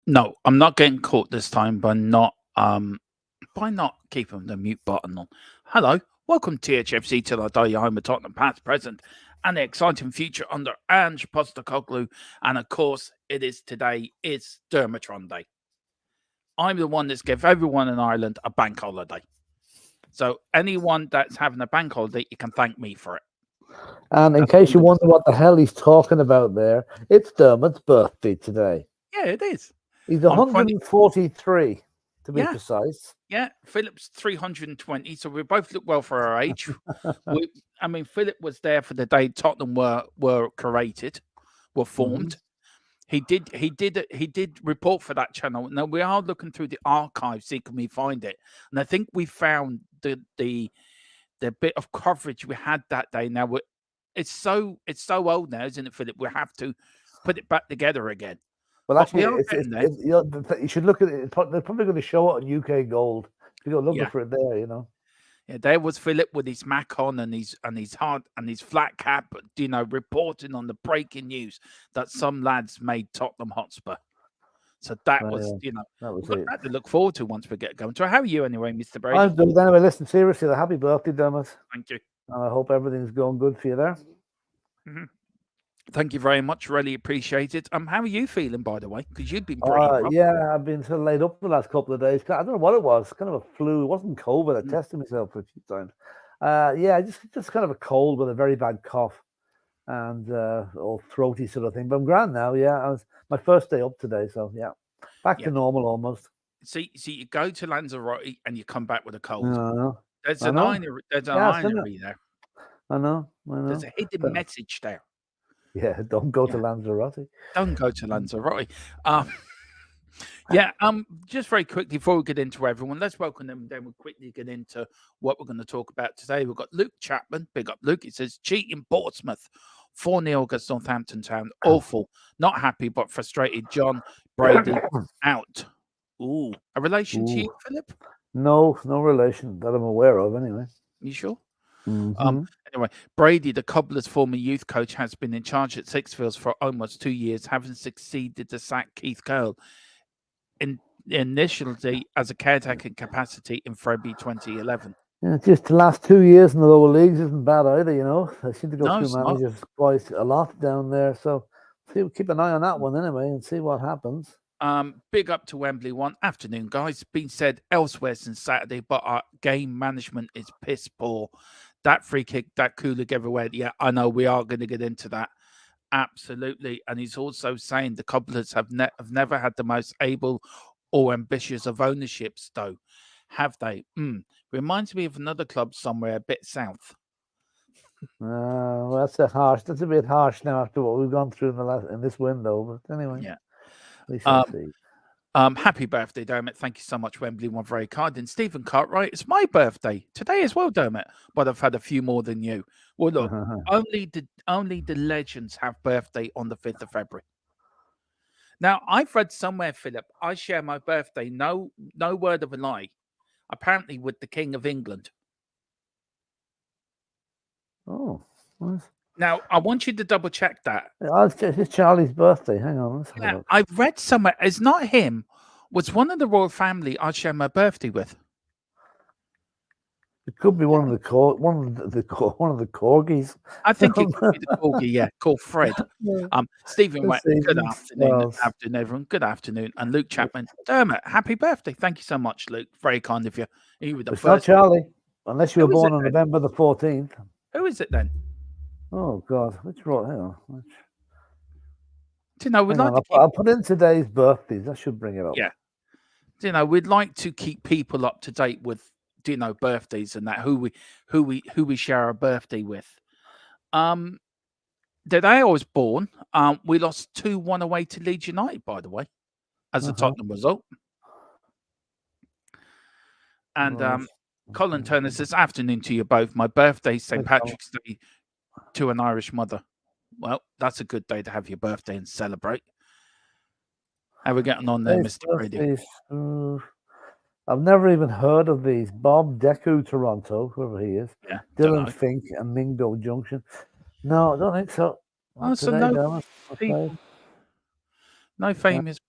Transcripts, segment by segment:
No, I'm not getting caught this time by not keeping the mute button on. Hello, welcome to THFC till I die. Your home of Tottenham past, present, and the exciting future under Ange Postecoglou. And of course, today is Dermotron Day. I'm the one that's give everyone in Ireland a bank holiday. So anyone that's having a bank holiday, you can thank me for it. And in That's case you all it is. wonder what the hell he's talking about there, it's Dermot's birthday today. Yeah, it is. He's I'm 20. 143, to be Yeah, precise. yeah. Philip's 320, so we both look well for our age. Philip was there for the day Tottenham were created, were formed. He did report for that channel. Now we are looking through the archives, see can we find it, and I think we found the bit of coverage we had that day. Now it's so old now, isn't it, Philip? We have to put it back together again. Well, But actually, we are getting there. you should look at it. They're probably going to show it on UK Gold. You're looking Yeah. for it there, you know. Yeah, there was Philip with his Mac on and his hard and his flat cap, reporting on the breaking news that some lads made Tottenham Hotspur. So that was, that was we've got it. that to look forward to once we get going. So how are you anyway, Mr. Brady? I'm good. Anyway, listen, seriously, happy birthday, Dermot. Thank you. I hope everything's going good for you there. Mm-hmm. Thank you very much. Really appreciate it. How are you feeling, by the way? Because you've been pretty rough. Yeah, I've been sort of laid up the last couple of days. I don't know what it was. Kind of a flu. It wasn't COVID. I tested myself for a few times. Yeah, just kind of a cold with a very bad cough and all throaty sort of thing. But I'm grand now. Yeah, it was my first day up today, so yeah, back to normal almost. See, you go to Lanzarote and you come back with a cold. There's an irony there. I know. There's a hidden message there. Yeah, don't go to Lanzarote. Don't go to Lanzarote. Just very quickly before we get into everyone, let's welcome them. Then we'll quickly get into what we're going to talk about today. We've got Luke Chapman. Big up, Luke. It says cheating Portsmouth. 4-0 against Northampton Town. Awful. Not happy, but frustrated. John Brady out. Ooh. A relation to you, Philip? No relation that I'm aware of, anyway. You sure? Mm-hmm. Anyway, Brady, the Cobblers' former youth coach, has been in charge at Sixfields for almost 2 years, having succeeded to sack Keith Cockerl initially as a caretaker capacity in February 2011. Yeah, just the last 2 years in the lower leagues isn't bad either, you know. They seem to go through managers quite a lot down there, so keep an eye on that one anyway and see what happens. Big up to Wembley one afternoon, guys. Been said elsewhere since Saturday, but our game management is piss poor. That free kick, that Kulik everywhere. Yeah, I know we are going to get into that. Absolutely. And he's also saying the Cobblers have never had the most able or ambitious of ownerships, though. Have they? Reminds me of another club somewhere a bit south. Well, that's a bit harsh now after what we've gone through in this window. But anyway, yeah, we shall see. Happy birthday, Dermot. Thank you so much, Wembley. One very kind. And Stephen Cartwright, it's my birthday today as well, Dermot. But I've had a few more than you. Well, look, only the legends have birthday on the 5th of February. Now, I've read somewhere, Philip, I share my birthday, no word of a lie, apparently with the King of England. Oh. Now, I want you to double check that. It's Charlie's birthday. Hang on. I've read somewhere, it's not him, was one of the royal family I share my birthday with. It could be one of the corgis. I think it could be the corgi, yeah, called Fred. Stephen, good afternoon, everyone. Good afternoon. And Luke Chapman, Dermot, happy birthday. Thank you so much, Luke. Very kind of you. You were the first. Not Charlie, unless you were born on November the 14th. Who is it then? Oh God, which row? Hang on. We'd like I'll put in today's birthdays. That should bring it up. Yeah. We'd like to keep people up to date with birthdays and that who we share our birthday with. The day I was born, we lost 2-1 away to Leeds United, by the way, as a Tottenham result. And Colin Turner says, afternoon to you both. My birthday, St. Patrick's Day, to an Irish mother. Well, that's a good day to have your birthday and celebrate. How are we getting on there, Mr. Brady? I've never even heard of these. Bob Deku Toronto, whoever he is. Yeah, Dylan Fink and Mingo Junction. No, I don't think so. No famous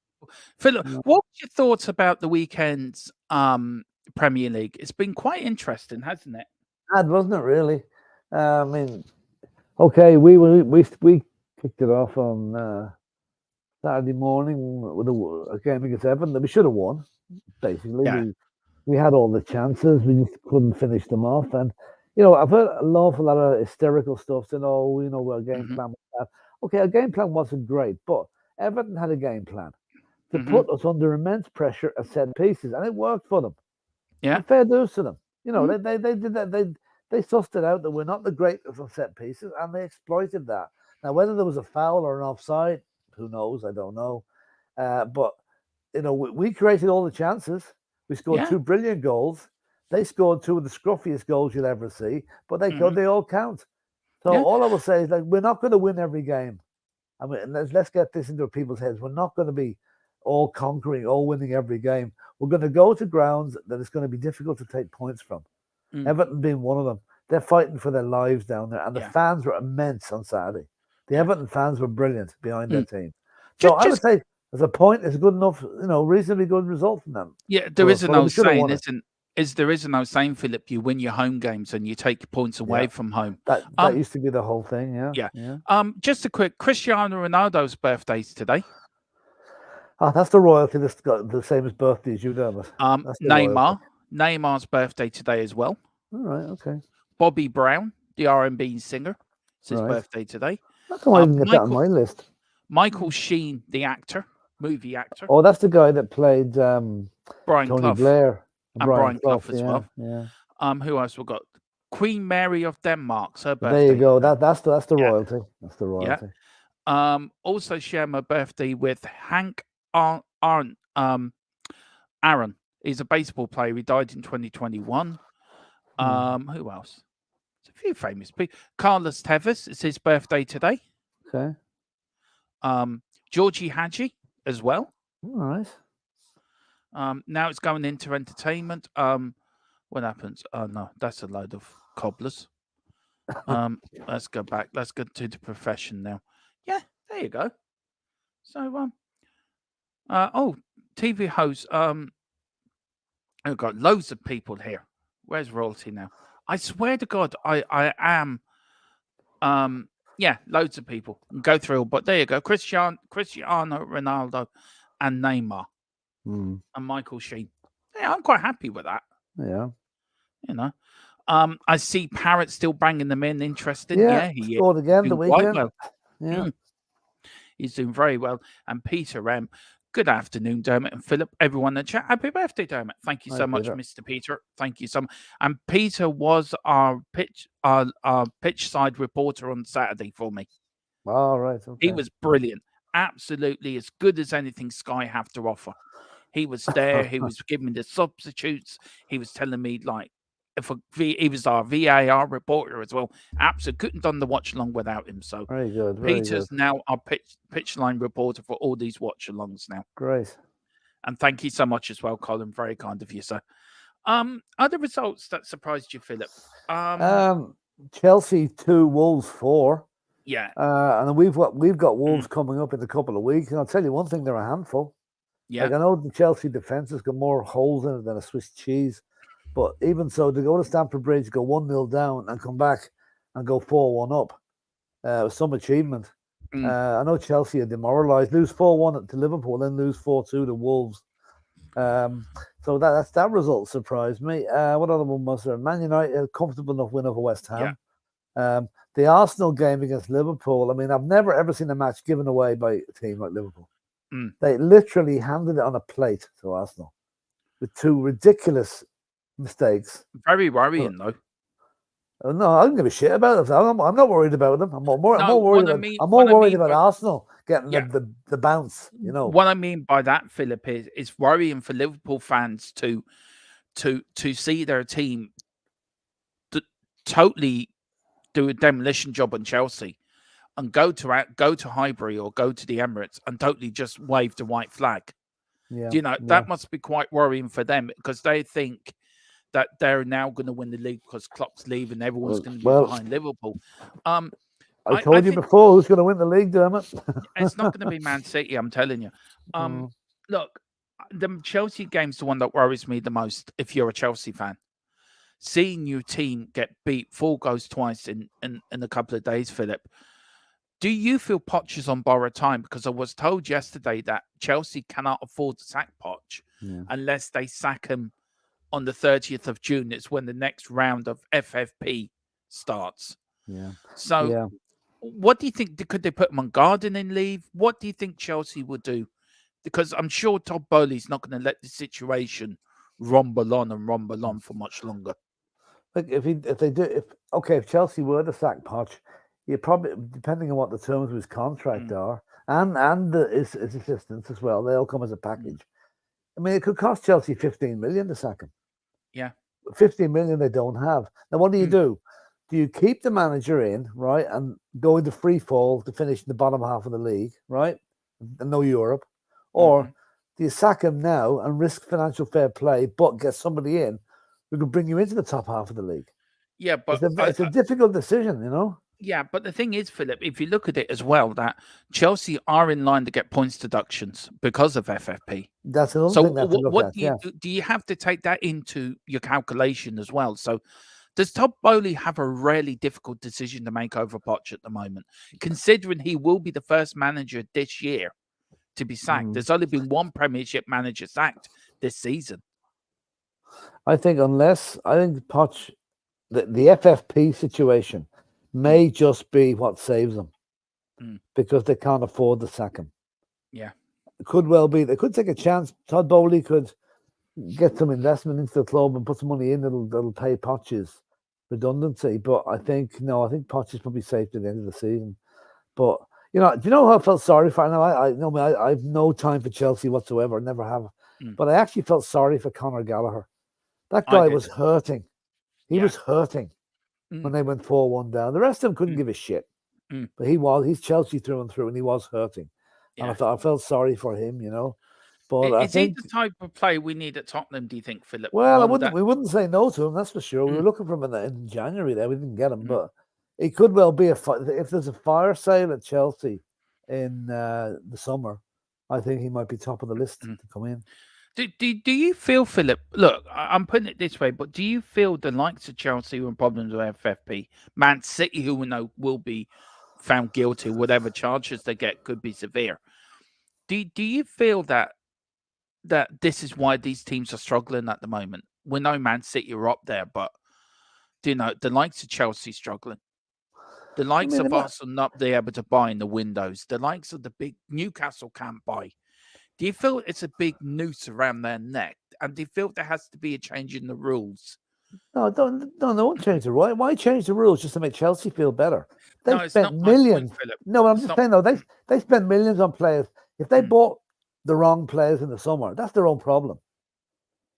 Philip, No, what was your thoughts about the weekend's Premier League? It's been quite interesting, hasn't it? bad, wasn't it? Really. I mean, okay, we kicked it off on Saturday morning with a game against Everton that we should have won. Basically, Yeah. we had all the chances, we just couldn't finish them off. And I've heard an awful lot of hysterical stuff saying, "Oh, our game Hmm. plan was bad." Okay, our game plan wasn't great, but Everton had a game plan to Hmm. put us under immense pressure at set pieces, and it worked for them. Yeah. And fair dues to them. Mhm. They did that. They sussed it out that we're not the greatest on set pieces, and they exploited that. Now, whether there was a foul or an offside, who knows? I don't know. But we created all the chances. We scored Yeah. 2 brilliant goals. They scored 2 of the scruffiest goals you'll ever see, but Hmm. they all count. So Yeah. all I will say is, like, we're not going to win every game. I mean, let's get this into people's heads. We're not going to be all conquering, all winning every game. We're going to go to grounds that it's going to be difficult to take points from. Mm. Everton being one of them. They're fighting for their lives down there, and the Yeah. fans were immense on Saturday. The Yeah. Everton fans were brilliant behind their Mm. team. So Just, I would just say, as a point, it's a good enough, reasonably good result from them. yeah. There is an But we old should have saying, won it. there is an old saying, Philip. You win your home games and you take points away Yeah, from home. that used to be the whole thing. Yeah, Yeah. yeah. Just a quick. Cristiano Ronaldo's birthday's today. Oh, that's the royalty that's got the same as birthday as you, Dermot. That's the royalty. Neymar's birthday today as well. All right, okay. Bobby Brown, the R&B singer, it's his Right. birthday today. How come I didn't get that on my list? Michael Sheen, the actor, movie actor. Oh, that's the guy that played Brian Tony Clough. Blair. And Brian Clough as yeah, well. Yeah. Who else we got? Queen Mary of Denmark's her birthday. There you go. today. That's the Yeah. royalty. That's the royalty. Also share my birthday with Hank Aaron. He's a baseball player. He died in 2021. Who else? There's a few famous people. Carlos Tevez, it's his birthday today. Okay. Georgie Hadji as well. All right. Now it's going into entertainment. What happens? Oh no, that's a load of cobblers. Let's go back. Let's go to the profession now. Yeah, there you go. So TV hosts. I've got loads of people here. Where's royalty now? I swear to God, I am. Yeah, loads of people. Go through, but there you go. Cristiano Ronaldo, and Neymar, and Michael Sheen. Yeah, I'm quite happy with that. Yeah. I see Parrot still banging them in. Interesting. Yeah, he scored again the weekend. well. Yeah. He's doing very well. And Peter M. Good afternoon, Dermot and Philip. Everyone in the chat. Happy birthday, Dermot. Thank you so much, Peter. Mr. Peter. Thank you so much. And Peter was our pitch side reporter on Saturday for me. All right. Okay. He was brilliant. Absolutely as good as anything Sky have to offer. He was there. He was giving me the substitutes. He was telling me, like, he was our VAR reporter as well. Absolutely couldn't done the watch along without him. So very good. Peter's now our pitch line reporter for all these watch alongs now. Great. And thank you so much as well, Colin. Very kind of you, sir. Other results that surprised you, Philip? Chelsea 2, Wolves 4. Yeah. And we've got Wolves coming up in a couple of weeks. And I'll tell you one thing, they're a handful. Yeah. Like, I know the Chelsea defence has got more holes in it than a Swiss cheese. But even so, to go to Stamford Bridge, go 1-0 down and come back and go 4-1 up was some achievement. I know Chelsea are demoralised. Lose 4-1 to Liverpool, then lose 4-2 to Wolves. So that result surprised me. What other one was there? Man United, a comfortable enough win over West Ham. Yeah. The Arsenal game against Liverpool, I mean, I've never ever seen a match given away by a team like Liverpool. They literally handed it on a plate to Arsenal with 2 ridiculous mistakes. Very worrying, though. No, I don't give a shit about them. I'm not worried about them. I'm more worried about Arsenal getting the bounce. What I mean by that, Philip, is it's worrying for Liverpool fans to see their team totally do a demolition job on Chelsea and go to Highbury or go to the Emirates and totally just wave the white flag. Yeah, that must be quite worrying for them because they think that they're now going to win the league because Klopp's leaving, everyone's going to be behind Liverpool. I told you before who's going to win the league, Dermot. It's not going to be Man City, I'm telling you. Look, the Chelsea game's the one that worries me the most. If you're a Chelsea fan, seeing your team get beat 4 goals twice in a couple of days, Philip. Do you feel Poch is on borrowed time? Because I was told yesterday that Chelsea cannot afford to sack Poch unless they sack him on the 30th of June. It's when the next round of FFP starts. Yeah. So, Yeah. what do you think? Could they put him on gardening leave? What do you think Chelsea would do? Because I'm sure Todd Bowley's not going to let the situation rumble on for much longer. Like if Chelsea were to sack Poch, you probably, depending on what the terms of his contract are, and his assistants as well, they all come as a package. I mean, it could cost Chelsea 15 million to sack him. Yeah, 15 million they don't have. Now, what do you do? Do you keep the manager in, right, and go into free fall to finish in the bottom half of the league, right, and no Europe, or do you sack him now and risk financial fair play, but get somebody in who can bring you into the top half of the league? Yeah, but it's a difficult decision, you know. Yeah, but the thing is, Philip, if you look at it as well, that Chelsea are in line to get points deductions because of FFP. That's another thing. What do you do? Do you have to take that into your calculation as well? So, does Todd Bowley have a really difficult decision to make over Poch at the moment, considering he will be the first manager this year to be sacked? There's only been one Premiership manager sacked this season. I think Poch, the FFP situation may just be what saves them because they can't afford to sack him. Yeah. It could well be. They could take a chance. Todd Bowley could get some investment into the club and put some money in that'll pay Poch's redundancy. But I think Poch is probably safe to the end of the season. But do you know how I felt sorry for? I have no time for Chelsea whatsoever. I never have. But I actually felt sorry for Conor Gallagher. That guy was hurting. He was hurting when they went 4-1 down. The rest of them couldn't give a shit. But he's Chelsea through and through, and he was hurting. And I felt sorry for him, you know. But is he the type of play we need at Tottenham, do you think, Philip? Well, we wouldn't say no to him, that's for sure. We were looking for him in January there. We didn't get him, but it could well be if there's a fire sale at Chelsea in the summer, I think he might be top of the list to come in. Do you feel, Philip? Look, I'm putting it this way, but do you feel the likes of Chelsea who have problems with FFP, Man City, who we know will be found guilty, whatever charges they get could be severe? Do you feel that this is why these teams are struggling at the moment? We know Man City are up there, but the likes of Chelsea struggling? The likes of Arsenal not be able to buy in the windows. The likes of the big Newcastle can't buy. Do you feel it's a big noose around their neck? And do you feel there has to be a change in the rules? No, don't change the rules. Why change the rules just to make Chelsea feel better? They spent millions. No, I'm just saying, though, they spent millions on players. If they bought the wrong players in the summer, that's their own problem.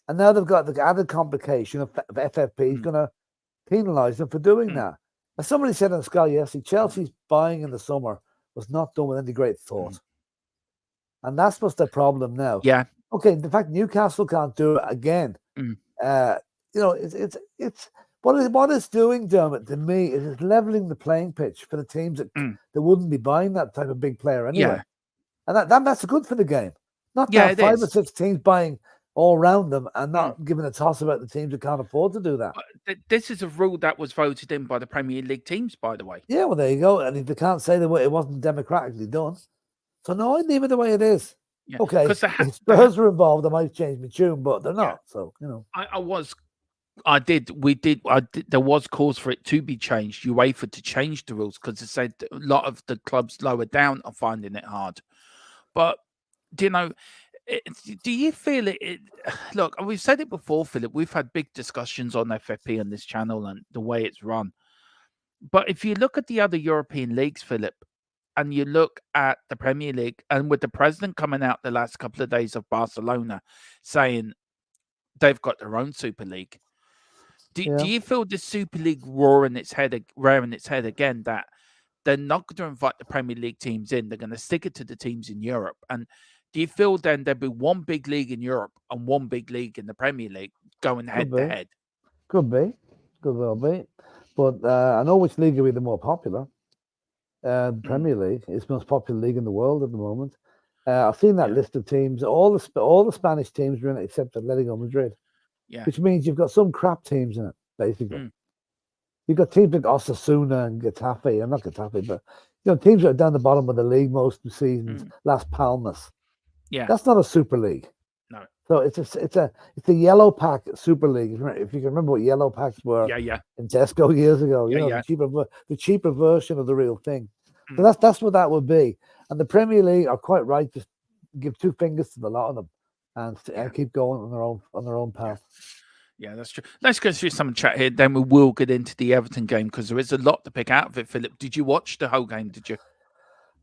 And now they've got the added complication of FFP is going to penalise them for doing that. As somebody said on Sky yesterday, Chelsea's buying in the summer was not done with any great thought. And that's what's the problem now. Yeah. Okay, the fact Newcastle can't do it again, it's what it's doing, Dermot, to me, is it's leveling the playing pitch for the teams that wouldn't be buying that type of big player anyway. And that's good for the game. Not that 5 or 6 teams buying all around them and not giving a toss about the teams that can't afford to do that. But this is a rule that was voted in by the Premier League teams, by the way. Yeah, well, there you go. And they can't say that it wasn't democratically done. So no, I leave it the way it is. Yeah. Okay, if Spurs are involved, I might change my tune, but they're not. So, there was cause for it to be changed, UEFA to change the rules, because they said a lot of the clubs lower down are finding it hard. But, do you feel it? Look, we've said it before, Philip. We've had big discussions on FFP on this channel and the way it's run. But if you look at the other European leagues, Philip, and you look at the Premier League, and with the president coming out the last couple of days of Barcelona saying they've got their own Super League, do you feel the Super League rearing its head again, that they're not going to invite the Premier League teams in? They're going to stick it to the teams in Europe. And do you feel then there'll be one big league in Europe and one big league in the Premier League going head to head? Could be. Could well be. But I know which league will be the more popular. Premier League. It's the most popular league in the world at the moment. I've seen that list of teams. All the Spanish teams are in it except Atletico Madrid, which means you've got some crap teams in it. Basically, you've got teams like Osasuna and Getafe. I'm not Getafe, but teams that are down the bottom of the league most of the seasons. Las Palmas. Yeah, that's not a Super League. No. So it's a yellow pack Super League. If you can remember what yellow packs were in Tesco years ago, the cheaper version of the real thing. So that's what that would be. And the Premier League are quite right to give 2 fingers to the lot of them and keep going on their own path. Yeah, that's true. Let's go through some chat here. Then we will get into the Everton game because there is a lot to pick out of it. Philip, did you watch the whole game? Did you?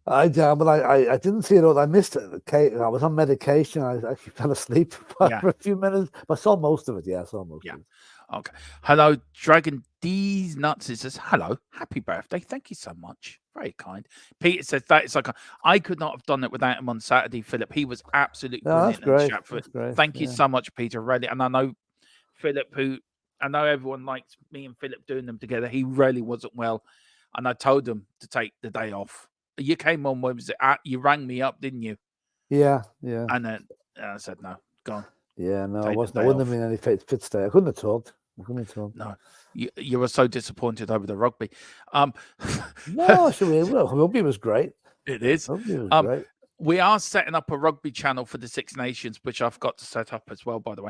I didn't see it all. I missed it. I was on medication. I actually fell asleep for a few minutes, but I saw most of it. Yeah, I saw most of it. Okay. Hello, Dragon D's Nuts. It says, hello, happy birthday. Thank you so much. Very kind. Peter says that it's like I could not have done it without him on Saturday, Philip. He was absolutely brilliant. That's great. That's great. Thank you so much, Peter. Really. And I know Philip, I know everyone likes me and Philip doing them together. He really wasn't well. And I told him to take the day off. You came on, was it? You rang me up, didn't you? Yeah. And then I said, no, go on. Yeah, no, I wasn't. I wouldn't have been any fit stay. I couldn't have talked. No, you were so disappointed over the rugby. No, rugby was great. It is. Rugby was great. We are setting up a rugby channel for the Six Nations, which I've got to set up as well, by the way.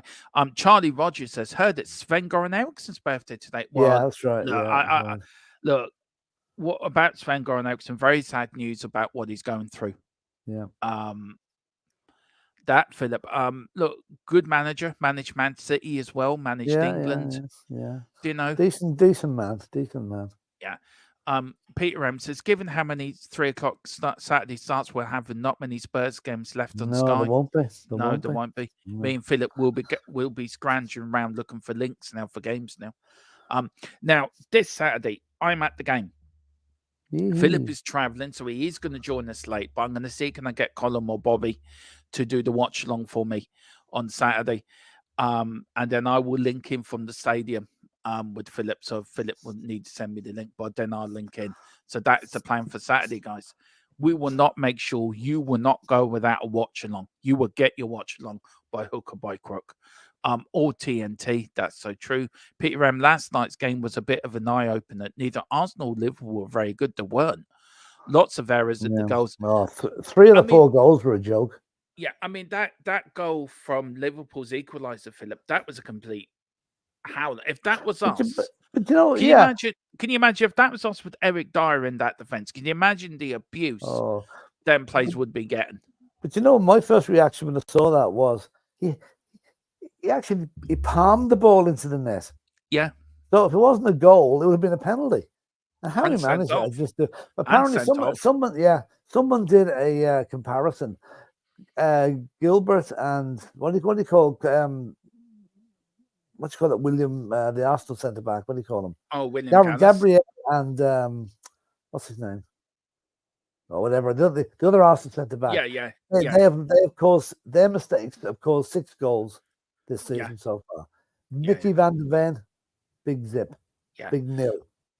Charlie Rogers says, heard it's Sven-Goran Eriksson's birthday today. Well, yeah, that's right. Look, look, what about Sven-Goran Eriksson? Very sad news about what he's going through. Yeah. That Philip, look, good manager, managed Man City as well, managed England. Yeah. Do you know? Decent man. Yeah. Peter M says, given how many 3 o'clock Saturday starts we'll have and not many Spurs games left on Sky. There won't be. There won't be. Me and Philip will be scrounging around looking for links now for games now. Now this Saturday I'm at the game. Philip is traveling, so he is going to join us late. But I'm going to see can I get Colin or Bobby to do the watch along for me on Saturday, and then I will link in from the stadium with Philip. So Philip will need to send me the link, but then I'll link in. So that is the plan for Saturday, guys. We will not make sure you will not go without a watch along. You will get your watch along by hook or by crook. Or TNT. That's so true. Peter M. Last night's game was a bit of an eye opener. Neither Arsenal or Liverpool were very good. There weren't. Lots of errors at the goals. Oh, 3 of the 4 goals were a joke. Yeah, I mean that goal from Liverpool's equaliser, Philip, that was a complete howler. If that was us, but you know, can you imagine if that was us with Eric Dyer in that defence? Can you imagine the abuse them players would be getting? But you know, my first reaction when I saw that was he palmed the ball into the net. Yeah. So if it wasn't a goal, it would have been a penalty. And how he managed it, apparently someone did a comparison. Gilbert and what do you call William, the Arsenal centre back? What do you call him? Oh, William Gabriel and what's his name? Or whatever. The other Arsenal centre back. Yeah. They have caused their mistakes have caused 6 goals this season so far. Mickey van der Ven, big zip. Big nil.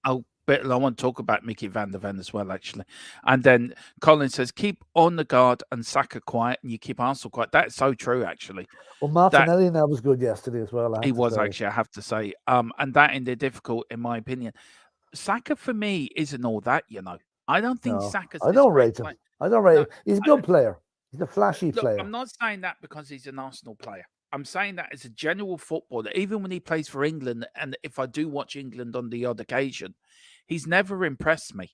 Oh, but I want to talk about Mickey van der Ven as well, actually. And then Colin says, keep on the guard and Saka quiet, and you keep Arsenal quiet. That's so true, actually. Well, Martinelli now was good yesterday as well. He was actually, I have to say. And that ended difficult, in my opinion. Saka, for me, isn't all that, you know. I don't think Saka's... I don't rate him. He's a good player. He's a flashy player. I'm not saying that because he's an Arsenal player. I'm saying that as a general footballer, even when he plays for England, and if I do watch England on the odd occasion, he's never impressed me.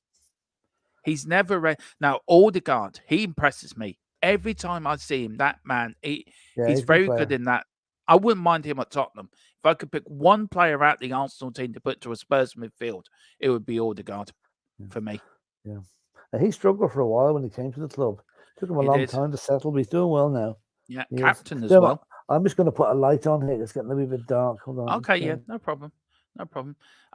He's never... Now, Odegaard, he impresses me. Every time I see him, that man, he's very good in that. I wouldn't mind him at Tottenham. If I could pick one player out the Arsenal team to put to a Spurs midfield, it would be Odegaard for me. Yeah. He struggled for a while when he came to the club. Took him a long time to settle, but he's doing well now. Yeah, captain as well. I'm just going to put a light on here. It's getting a little bit dark. Hold on. Okay, no problem.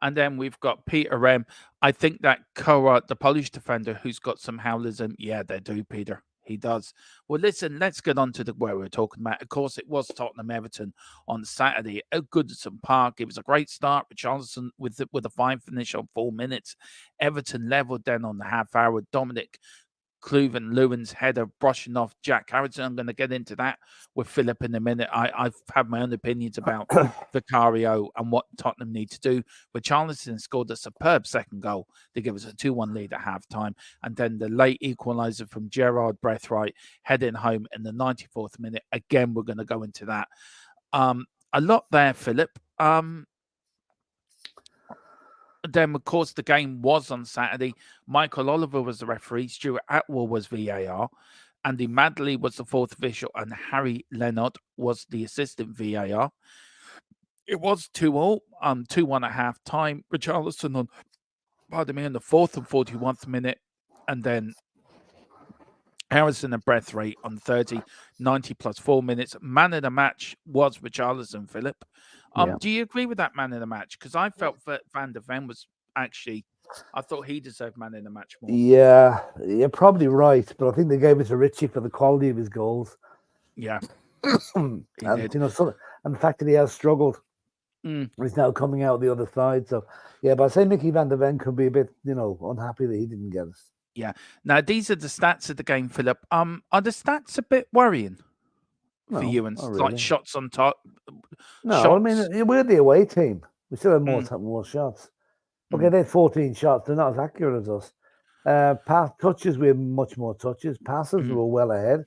And then we've got Peter M. I think that Cockerl, the Polish defender, who's got some howlism. Yeah, they do, Peter. He does. Well, listen, let's get on to where we're talking about. Of course, it was Tottenham Everton on Saturday at Goodison Park. It was a great start with Johnson with a fine finish on 4 minutes. Everton leveled then on the half hour. Dominic Cleven Lewin's header brushing off Jack Harrison. I'm going to get into that with Philip in a minute. I've had my own opinions about Vicario and what Tottenham need to do. But Richarlison scored a superb second goal to give us a 2-1 lead at half-time. And then the late equaliser from Gerard Braithwaite heading home in the 94th minute. Again, we're going to go into that. A lot there, Philip. Then, of course, the game was on Saturday. Michael Oliver was the referee. Stuart Atwell was VAR. Andy Madley was the fourth official. And Harry Leonard was the assistant VAR. It was 2-2, 2-1 at half-time. Richarlison on, in the 4th and 41st minute. And then Harrison and Braithwaite on 90 plus 4 minutes. Man of the match was Richarlison, Philip. Do you agree with that man in the match? Because I felt that Van der Ven was actually, I thought he deserved man in the match more. Yeah, you're probably right, but I think they gave it to Richie for the quality of his goals. Yeah, and the fact that he has struggled, he's now coming out the other side. So yeah, but I say Mickey Van der Ven could be a bit, unhappy that he didn't get us. Yeah. Now these are the stats of the game, Philip. Are the stats a bit worrying? For you and really. Like shots on top. No, shots. I mean we're the away team. We still have more shots. Okay, they had 14 shots. They're not as accurate as us. Pass touches, we have much more touches. Passes, we were well ahead.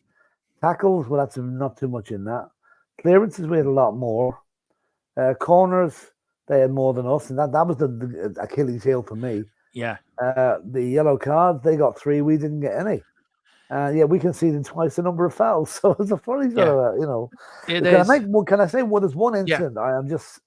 Tackles, well, that's not too much in that. Clearances, we had a lot more. Corners, they had more than us, and that was the Achilles heel for me. Yeah. The yellow cards, they got 3. We didn't get any. We conceded twice the number of fouls. So it's a funny sort of, It is. Can I say, there's one incident I am just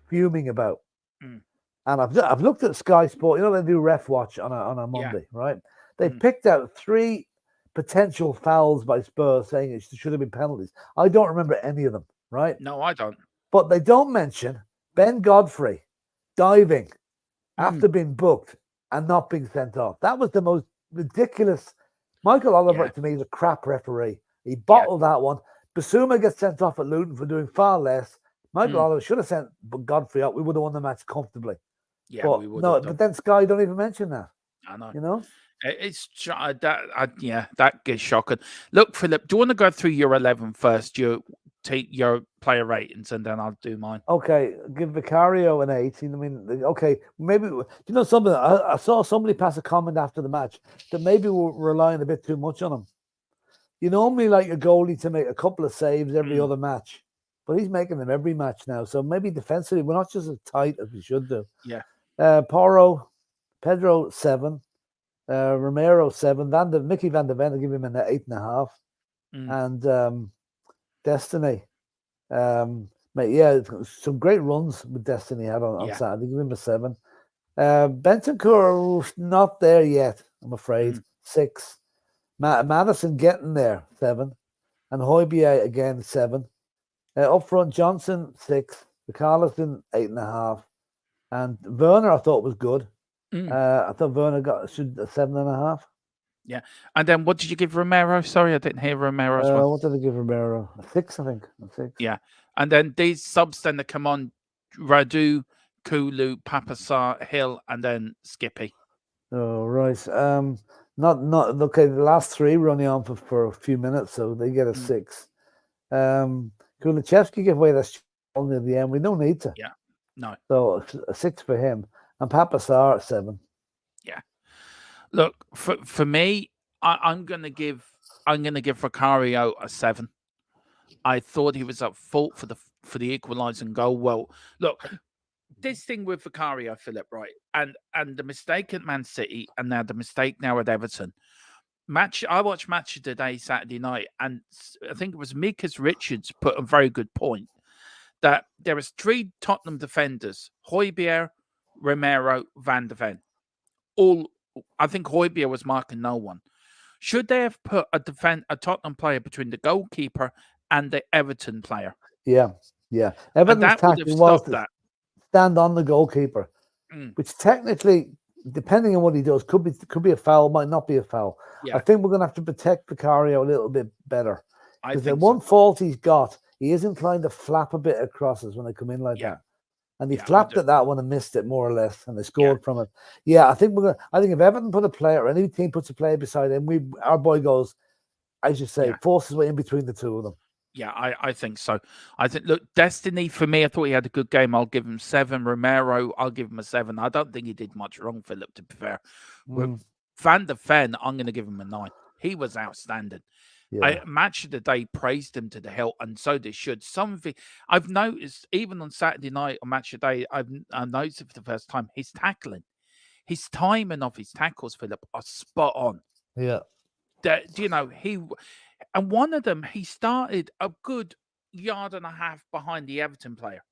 fuming about. And I've looked at Sky Sport. They do Ref Watch on a Monday, right? They picked out 3 potential fouls by Spurs, saying it should have been penalties. I don't remember any of them, right? No, I don't. But they don't mention Ben Godfrey diving after being booked and not being sent off. That was the most ridiculous. Michael Oliver, to me, is a crap referee. He bottled that one. Basuma gets sent off at Luton for doing far less. Michael Oliver should have sent Godfrey out. We would have won the match comfortably. Yeah, we would. No, but then Sky don't even mention that. I know. It's that gets shocking. Look, Philip, do you want to go through your 11 first? Take your player ratings, and then I'll do mine. Okay, give Vicario an 18. I mean, okay, maybe something. I saw somebody pass a comment after the match that maybe we're relying a bit too much on him. You normally like a goalie to make a couple of saves every other match, but he's making them every match now. So maybe defensively, we're not just as tight as we should do. Yeah. Pedro 7, Romero 7, Mickey Van der Ven, I'll give him an 8.5, and Destiny. Some great runs with Destiny had on Saturday. Give him a 7. Bentancur not there yet, I'm afraid. 6. Madison getting there, 7, and Højbjerg again 7. Up front, Johnson 6, Carlson 8.5. And Werner, I thought was good. I thought Werner got a 7.5. Yeah. And then what did you give Romero? Sorry, I didn't hear Romero's one. What did I give Romero? A 6, I think. A 6. Yeah. And then these subs then that come on, Radu, Kulu, Papasar, Hill, and then Skippy. Oh, right. Not okay. The last 3 were only on for a few minutes, so they get a 6. Kulichevsky gave away that only at the end. We don't need to. Yeah. No. So a 6 for him, and Papasar 7. Yeah. Look, for me, I'm gonna give Vicario a 7. I thought he was at fault for the equalising goal. Well, look, this thing with Vicario, Philip, right, and the mistake at Man City, and now the mistake now at Everton. I watched Match of the Day Saturday night, and I think it was Mikas Richards put a very good point that there was 3 Tottenham defenders: Højbjerg, Romero, Van der Ven. I think Højbjerg was marking no one. Should they have put a Tottenham player between the goalkeeper and the Everton player? Yeah. Everton's tactic was to stand on the goalkeeper, which technically, depending on what he does, could be a foul, might not be a foul. Yeah. I think we're going to have to protect Vicario a little bit better. Because the one fault he's got, he is inclined to flap a bit of crosses when they come in like that. And he flapped at that one and missed it more or less, and they scored from it. Yeah, I think I think if Everton put a player, or any team puts a player beside him, our boy goes, I should say, forces his way in between the two of them. Yeah, I think so. I think, look, Destiny, for me, I thought he had a good game. I'll give him 7. Romero, I'll give him a 7. I don't think he did much wrong, Philip, to be fair. Van der Ven, I'm going to give him a 9. He was outstanding. Yeah. Match of the Day praised him to the hilt, and so they should. Some of it, I've noticed, even on Saturday night on Match of the Day, I've noticed it for the first time, his tackling. His timing of his tackles, Philip, are spot on. Yeah. And one of them, he started a good 1.5 yards behind the Everton player.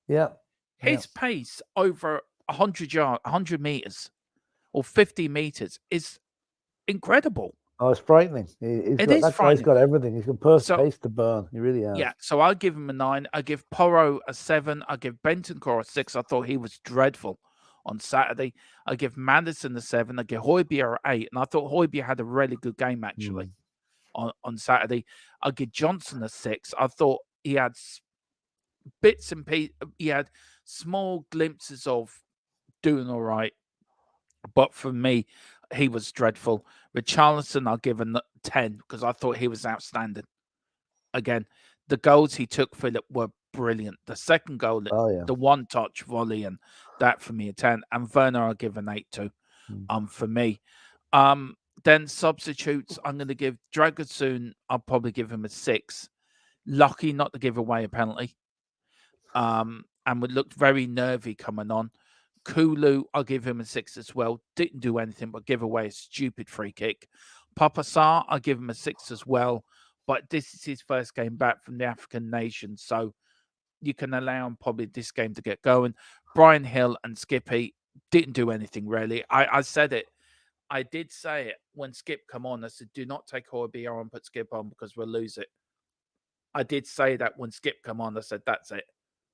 Yeah. His pace over 100 meters or 50 meters is incredible. Oh, it's frightening. That guy's got everything. He's got pace to burn. He really has. Yeah, so I'll give him a 9. I give Porro a 7. I give Bentancur a 6. I thought he was dreadful on Saturday. I give Madison a 7. I give Højbjerg a 8. And I thought Højbjerg had a really good game, actually, on Saturday. I give Johnson a 6. I thought he had bits and pieces. He had small glimpses of doing all right. But for me, he was dreadful. Richarlison, I'll give a 10 because I thought he was outstanding. Again, the goals he took, Philip, were brilliant. The second goal, the one-touch volley, and that for me a 10. And Werner, I'll give an 8 to. For me. Then substitutes, I'm going to give Dragosun, I'll probably give him a 6. Lucky not to give away a penalty. And would look very nervy coming on. Kulu, I'll give him a 6 as well. Didn't do anything but give away a stupid free kick. Papasar, I'll give him a 6 as well. But this is his first game back from the African nation, so you can allow him probably this game to get going. Brian Hill and Skippy didn't do anything really. I said it. I did say it when Skip come on. I said, do not take Højbjerg and put Skip on because we'll lose it. I did say that when Skip come on. I said, that's it.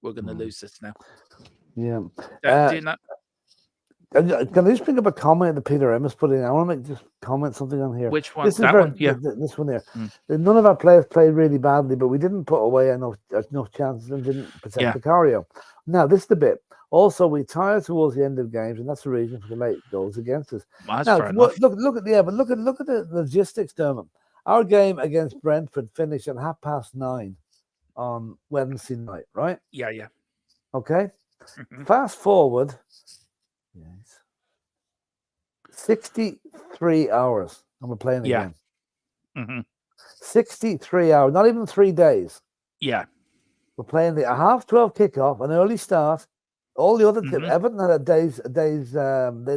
We're going to lose this now. Yeah. Do you know? Can I just bring up a comment that Peter Emmis put in? I want to just comment something on here. Which one? One? Yeah. This one there. None of our players played really badly, but we didn't put away enough chances and didn't protect Vicario. Now, this is the bit. Also, we tired towards the end of games, and that's the reason for the late goals against us. Well, now, look at the logistics, Dermot. Our game against Brentford finished at 9:30 on Wednesday night, right? Yeah. Okay. Fast forward. Yes. 63 hours and we're playing again. 63 hours, not even 3 days. Yeah. We're playing a 12:30 kickoff, an early start. All the other Everton had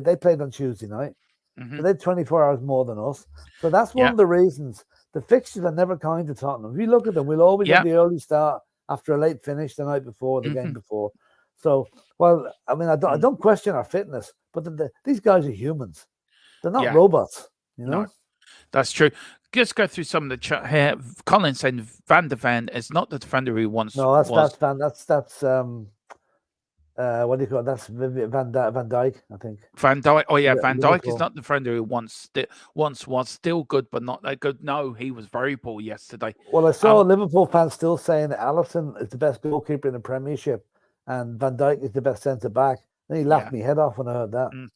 they played on Tuesday night. So they had 24 hours more than us. So that's one of the reasons. The fixtures are never kind to Tottenham. If you look at them, we'll always have the early start after a late finish the night before, the game before. So, well, I mean, I don't question our fitness, but these guys are humans. They're not robots, you know? No, that's true. Just go through some of the chat here. Colin saying Van der Ven is not the defender he wants. No, that's what do you call it? That's Van Dijk, I think. Van Dijk. Oh yeah, Van Dijk is not the defender who once was still good, but not that good. No, he was very poor yesterday. Well, I saw Liverpool fans still saying that Alisson is the best goalkeeper in the Premiership and Van Dijk is the best centre back. Then he laughed me head off when I heard that.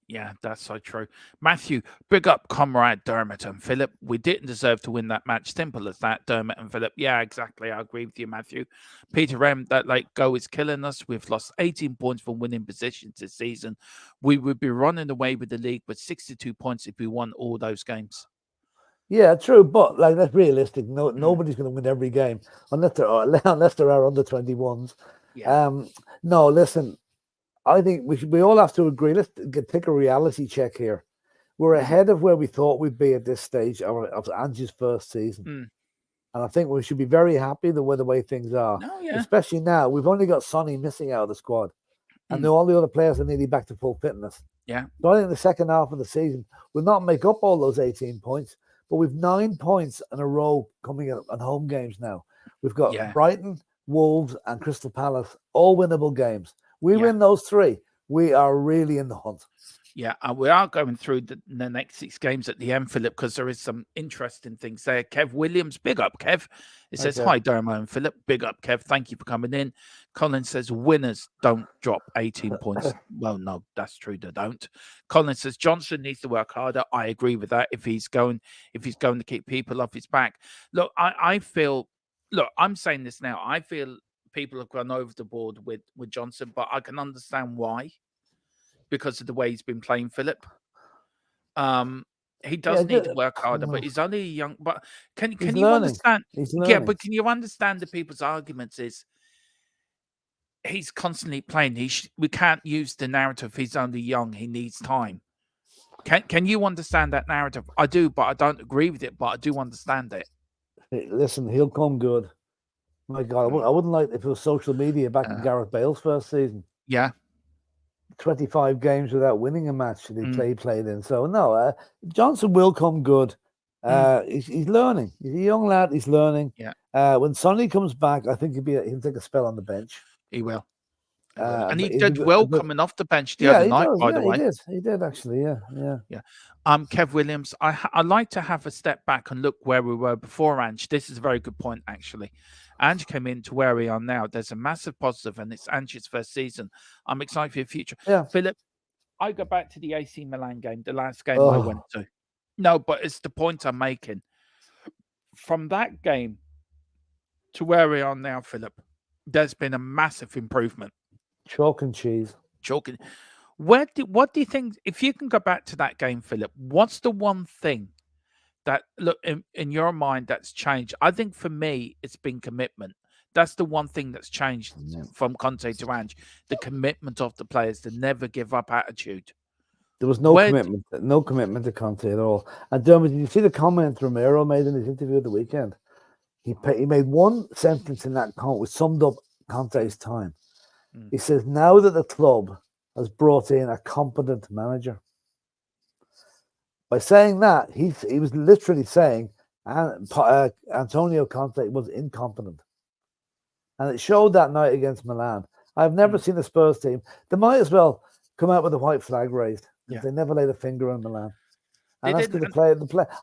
Yeah, that's so true. Matthew, big up comrade Dermot and Philip. We didn't deserve to win that match. Simple as that, Dermot and Philip. Yeah, exactly. I agree with you, Matthew. Peter M, that late go is killing us. We've lost 18 points from winning positions this season. We would be running away with the league with 62 points if we won all those games. Yeah, true, but like that's realistic. Nobody's going to win every game unless there are under 21s. Yeah. No, listen. I think we all have to agree. Let's take a reality check here. We're ahead of where we thought we'd be at this stage of Ange's first season. And I think we should be very happy the way things are. Especially now. We've only got Sonny missing out of the squad. And all the other players are nearly back to full fitness. Yeah. So I think the second half of the season will not make up all those 18 points, but we've 9 points in a row coming on home games now. We've got Brighton, Wolves, and Crystal Palace, all winnable games. We win those 3. We are really in the hunt. Yeah, we are going through the next 6 games at the end, Philip, because there is some interesting things there. Kev Williams, big up, Kev. It says, hi, Dermo and Philip. Big up, Kev. Thank you for coming in. Colin says, winners don't drop 18 points. Well, no, that's true. They don't. Colin says, Johnson needs to work harder. I agree with that. If he's going to keep people off his back. Look, I feel, look, I'm saying this now. I feel people have gone over the board with Johnson, but I can understand why. Because of the way he's been playing, Philip. He does need to work harder, but he's only young. But can you understand? Yeah, but can you understand the people's arguments? Is he's constantly playing? We can't use the narrative. He's only young. He needs time. Can you understand that narrative? I do, but I don't agree with it. But I do understand it. Listen, he'll come good. My God, I wouldn't like if it was social media back in Gareth Bale's first season. Yeah. 25 games without winning a match that he played in. So no, Johnson will come good. He's learning. He's a young lad. He's learning. Yeah. When Sonny comes back, I think he'll take a spell on the bench. He will. And he did well coming off the bench the other night. By the way, he did actually. Yeah. Kev Williams. I like to have a step back and look where we were before Ange. This is a very good point, actually. Ange came into where we are now. There's a massive positive, and it's Ange's first season. I'm excited for your future. Yeah. Philip, I go back to the AC Milan game, the last game I went to. No, but it's the point I'm making. From that game to where we are now, Philip, there's been a massive improvement. Chalk and cheese. What do you think, if you can go back to that game, Philip, what's the one thing that, look, in your mind that's changed? I think for me, it's been commitment. That's the one thing that's changed from Conte to Ange. The commitment of the players, the never give up attitude. There was no commitment to Conte at all. And Dermot, did you see the comment Romero made in his interview at the weekend? He made one sentence in that comment which summed up Conte's time. He says, now that the club has brought in a competent manager. By saying that, he was literally saying Antonio Conte was incompetent. And it showed that night against Milan. I've never seen a Spurs team. They might as well come out with a white flag raised. Yeah. They never laid a finger on Milan. And that's because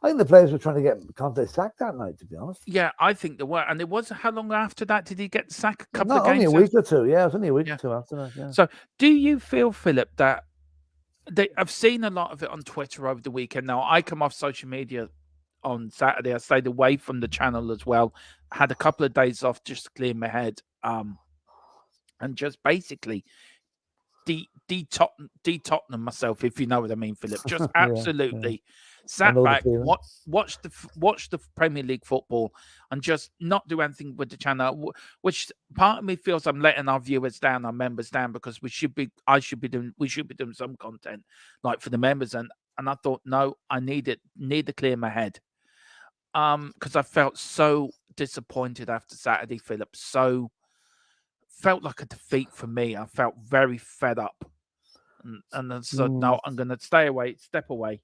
I think the players were trying to get Conte sacked that night, to be honest. Yeah, I think they were. And it was, how long after that did he get the sack? A couple of games? Only a week or two. Yeah, it was only a week or two after that. Yeah. So do you feel, Philip, that I've seen a lot of it on Twitter over the weekend. Now, I come off social media on Saturday. I stayed away from the channel as well. I had a couple of days off just to clear my head. And just basically de-Tottenham myself, if you know what I mean, Philip. Just absolutely sat back, watched the Premier League football, and just not do anything with the channel. Which part of me feels I'm letting our viewers down, our members down, because we should be doing some content like for the members. And I thought, no, I need to clear my head, because I felt so disappointed after Saturday, Philip. So felt like a defeat for me. I felt very fed up, and so no, I'm going to step away.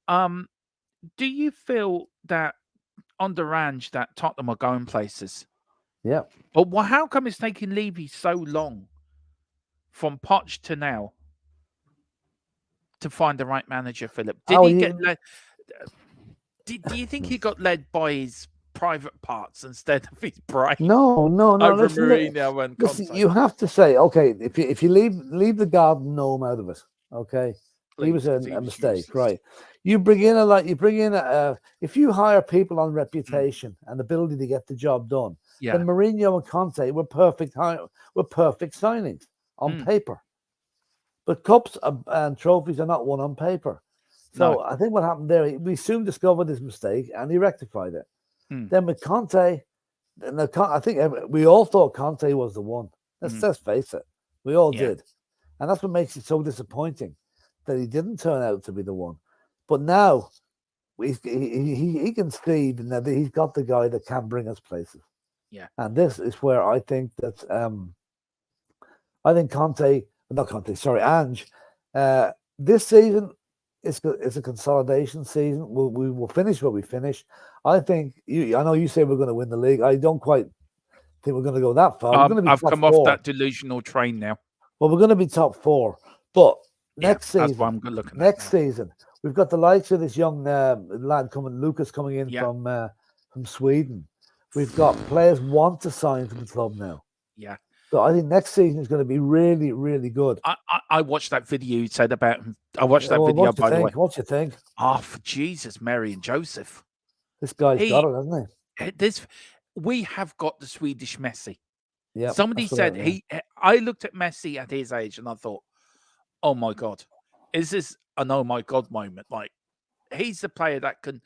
Do you feel that under Ange that Tottenham are going places? Yeah. But how come it's taking Levy so long from Poch to now to find the right manager, Philip? Did he get led? Do you think he got led by his private parts instead of his brain? No. Listen, you have to say, okay, if you leave the garden gnome out of it, okay, he was a mistake, useless. Right? You bring in if you hire people on reputation and ability to get the job done, then Mourinho and Conte were perfect signings on paper. But cups and trophies are not won on paper. So I think what happened there, we soon discovered his mistake and he rectified it. Then with Conte, I think we all thought Conte was the one. Let's face it. We all did. And that's what makes it so disappointing that he didn't turn out to be the one. But now he can see that he's got the guy that can bring us places. Yeah. And this is where I think that Ange, this season it's a consolidation season. We will finish what we finish. I think I know you say we're going to win the league. I don't quite think we're going to go that far. I've come off that delusional train now. Well, we're going to be top 4, but next that's season, what I'm looking at now. season, we've got the likes of this young lad Lucas coming in Yeah. from Sweden. We've got players want to sign for the club now. Yeah. So I think next season is going to be really, really good. I watched that video you said about him. I watched that Well, video, what do you by the way. think? What do you think? Oh, for Jesus, Mary and Joseph. This guy's got it, hasn't he? We have got the Swedish Messi. Yeah. Somebody said I looked at Messi at his age and I thought, oh my God, is this an oh my God moment? Like, he's the player that can,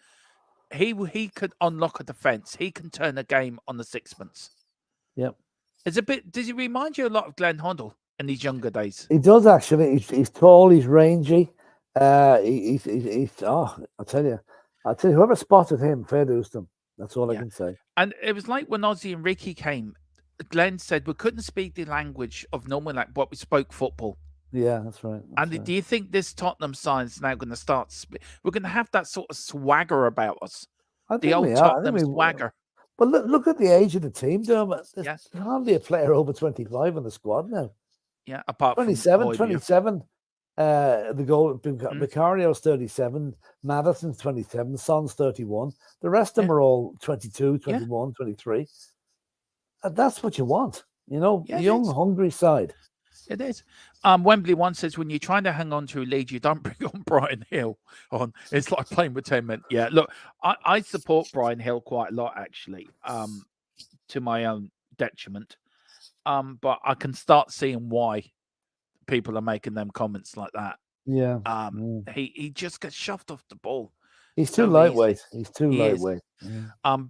he could unlock a defense. He can turn a game on the sixpence. Yep. It's a bit, does he remind you a lot of Glenn Hoddle in his younger days? He does, actually. He's tall, he's rangy. He's I'll tell you, whoever spotted him, fair dues to him. That's all I can say. And it was like when Ozzy and Ricky came, Glenn said we couldn't speak the language of normal, like what we spoke football. Yeah, that's right. Do you think this Tottenham side is now going to start? We're going to have that sort of swagger about us. The old Tottenham swagger. But look at the age of the team, Dermot. There's hardly a player over 25 in the squad now. Yeah, apart 27, 27. The goal, Vicario's 37, Madison's 27, Son's 31. The rest of them are all 22, 21, 23. And that's what you want, young, hungry side. It is. Wembley One says when you're trying to hang on to a lead, you don't bring on Brian Hill on. It's like playing with 10 men. Yeah, look, I support Brian Hill quite a lot, actually, to my own detriment. But I can start seeing why people are making them comments like that. Yeah. He just gets shoved off the ball. He's too lightweight. He's too lightweight.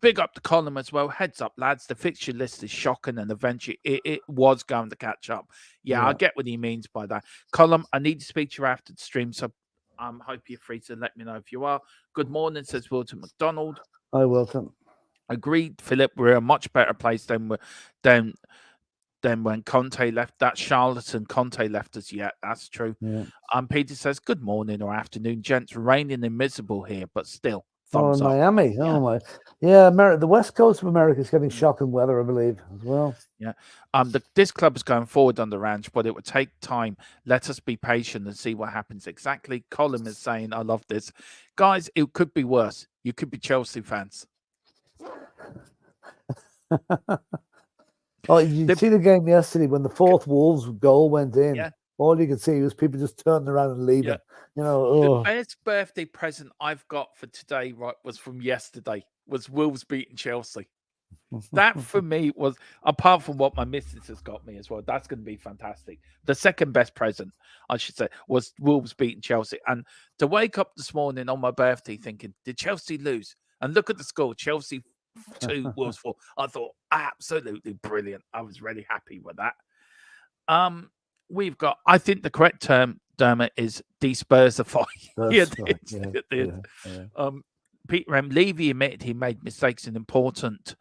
Big up the column as well. Heads up, lads. The fixture list is shocking, and eventually it was going to catch up. Yeah, I get what he means by that. Column, I need to speak to you after the stream, so hope you're free to let me know if you are. Good morning, says Wilton McDonald. Hi, Wilton. Agreed, Philip. We're a much better place than when Conte left. That charlatan Conte left us yet. That's true. Yeah. Peter says, good morning or afternoon, gents. Raining and miserable here, but still. Thumbs in up. Miami. Yeah. Oh my. Yeah, the west coast of America is getting shocking weather, I believe, as well. Yeah. This club is going forward on the ranch, but it would take time. Let us be patient and see what happens. Exactly. Colin is saying, I love this. Guys, it could be worse. You could be Chelsea fans. Oh, you see the game yesterday when the fourth Wolves goal went in? Yeah. All you could see was people just turning around and leaving. Yeah. The best birthday present I've got for today, was from yesterday. Was Wolves beating Chelsea. That for me was, apart from what my missus has got me as well, that's going to be fantastic. The second best present, I should say, was Wolves beating Chelsea. And to wake up this morning on my birthday thinking, did Chelsea lose? And look at the score, Chelsea 2, Wolves 4. I thought, absolutely brilliant. I was really happy with that. We've got, I think the correct term, Dermot, is despursify. Peter M. Levy admitted he made mistakes in important.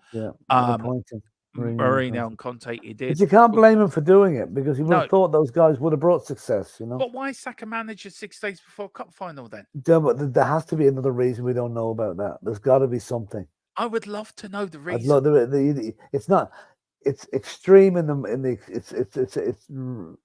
Mourinho and Conte, he did. But you can't blame him for doing it because he would have thought those guys would have brought success, But why sack a manager 6 days before cup final then? There has to be another reason we don't know about that. There's got to be something. I would love to know the reason. It's not. It's extreme it's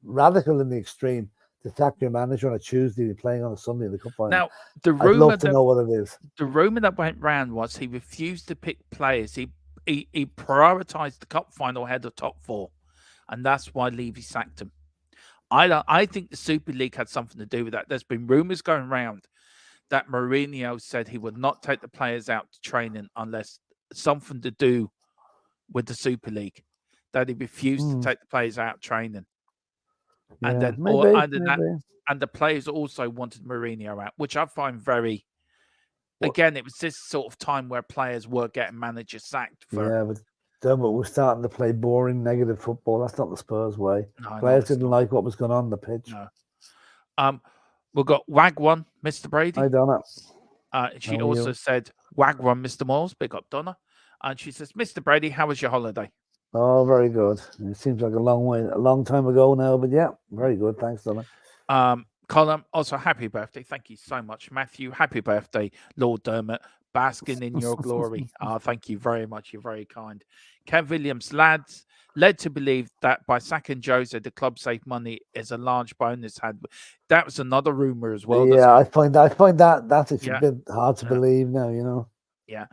radical in the extreme to sack your manager on a Tuesday and playing on a Sunday in the cup final. Now, I'd love to know what it is. The rumor that went round was he refused to pick players. He prioritized the cup final ahead of top 4, and that's why Levy sacked him. I think the Super League had something to do with that. There's been rumors going around that Mourinho said he would not take the players out to training unless something to do with the Super League, that he refused to take the players out training. Yeah, and then and the players also wanted Mourinho out, which I find very again, it was this sort of time where players were getting managers sacked but we're starting to play boring, negative football. That's not the Spurs way. No, players didn't like what was going on the pitch. No. We've got Wagwan, Mr. Brady. Hi, Donna. She also said, Wagwan, Mr. Moores. Big up, Donna. And she says, Mr. Brady, how was your holiday? Oh, very good. It seems like a long time ago now, but yeah, very good. Thanks, Donna. Colin, also happy birthday. Thank you so much. Matthew, happy birthday, Lord Dermot. Basking in your glory. Thank you very much. You're very kind. Kev Williams, lads, led to believe that by sacking Jose, the club saved money as a large bonus had. That was another rumor as well. Yeah, I find that's a Yeah. bit hard to believe now. You know. Yeah.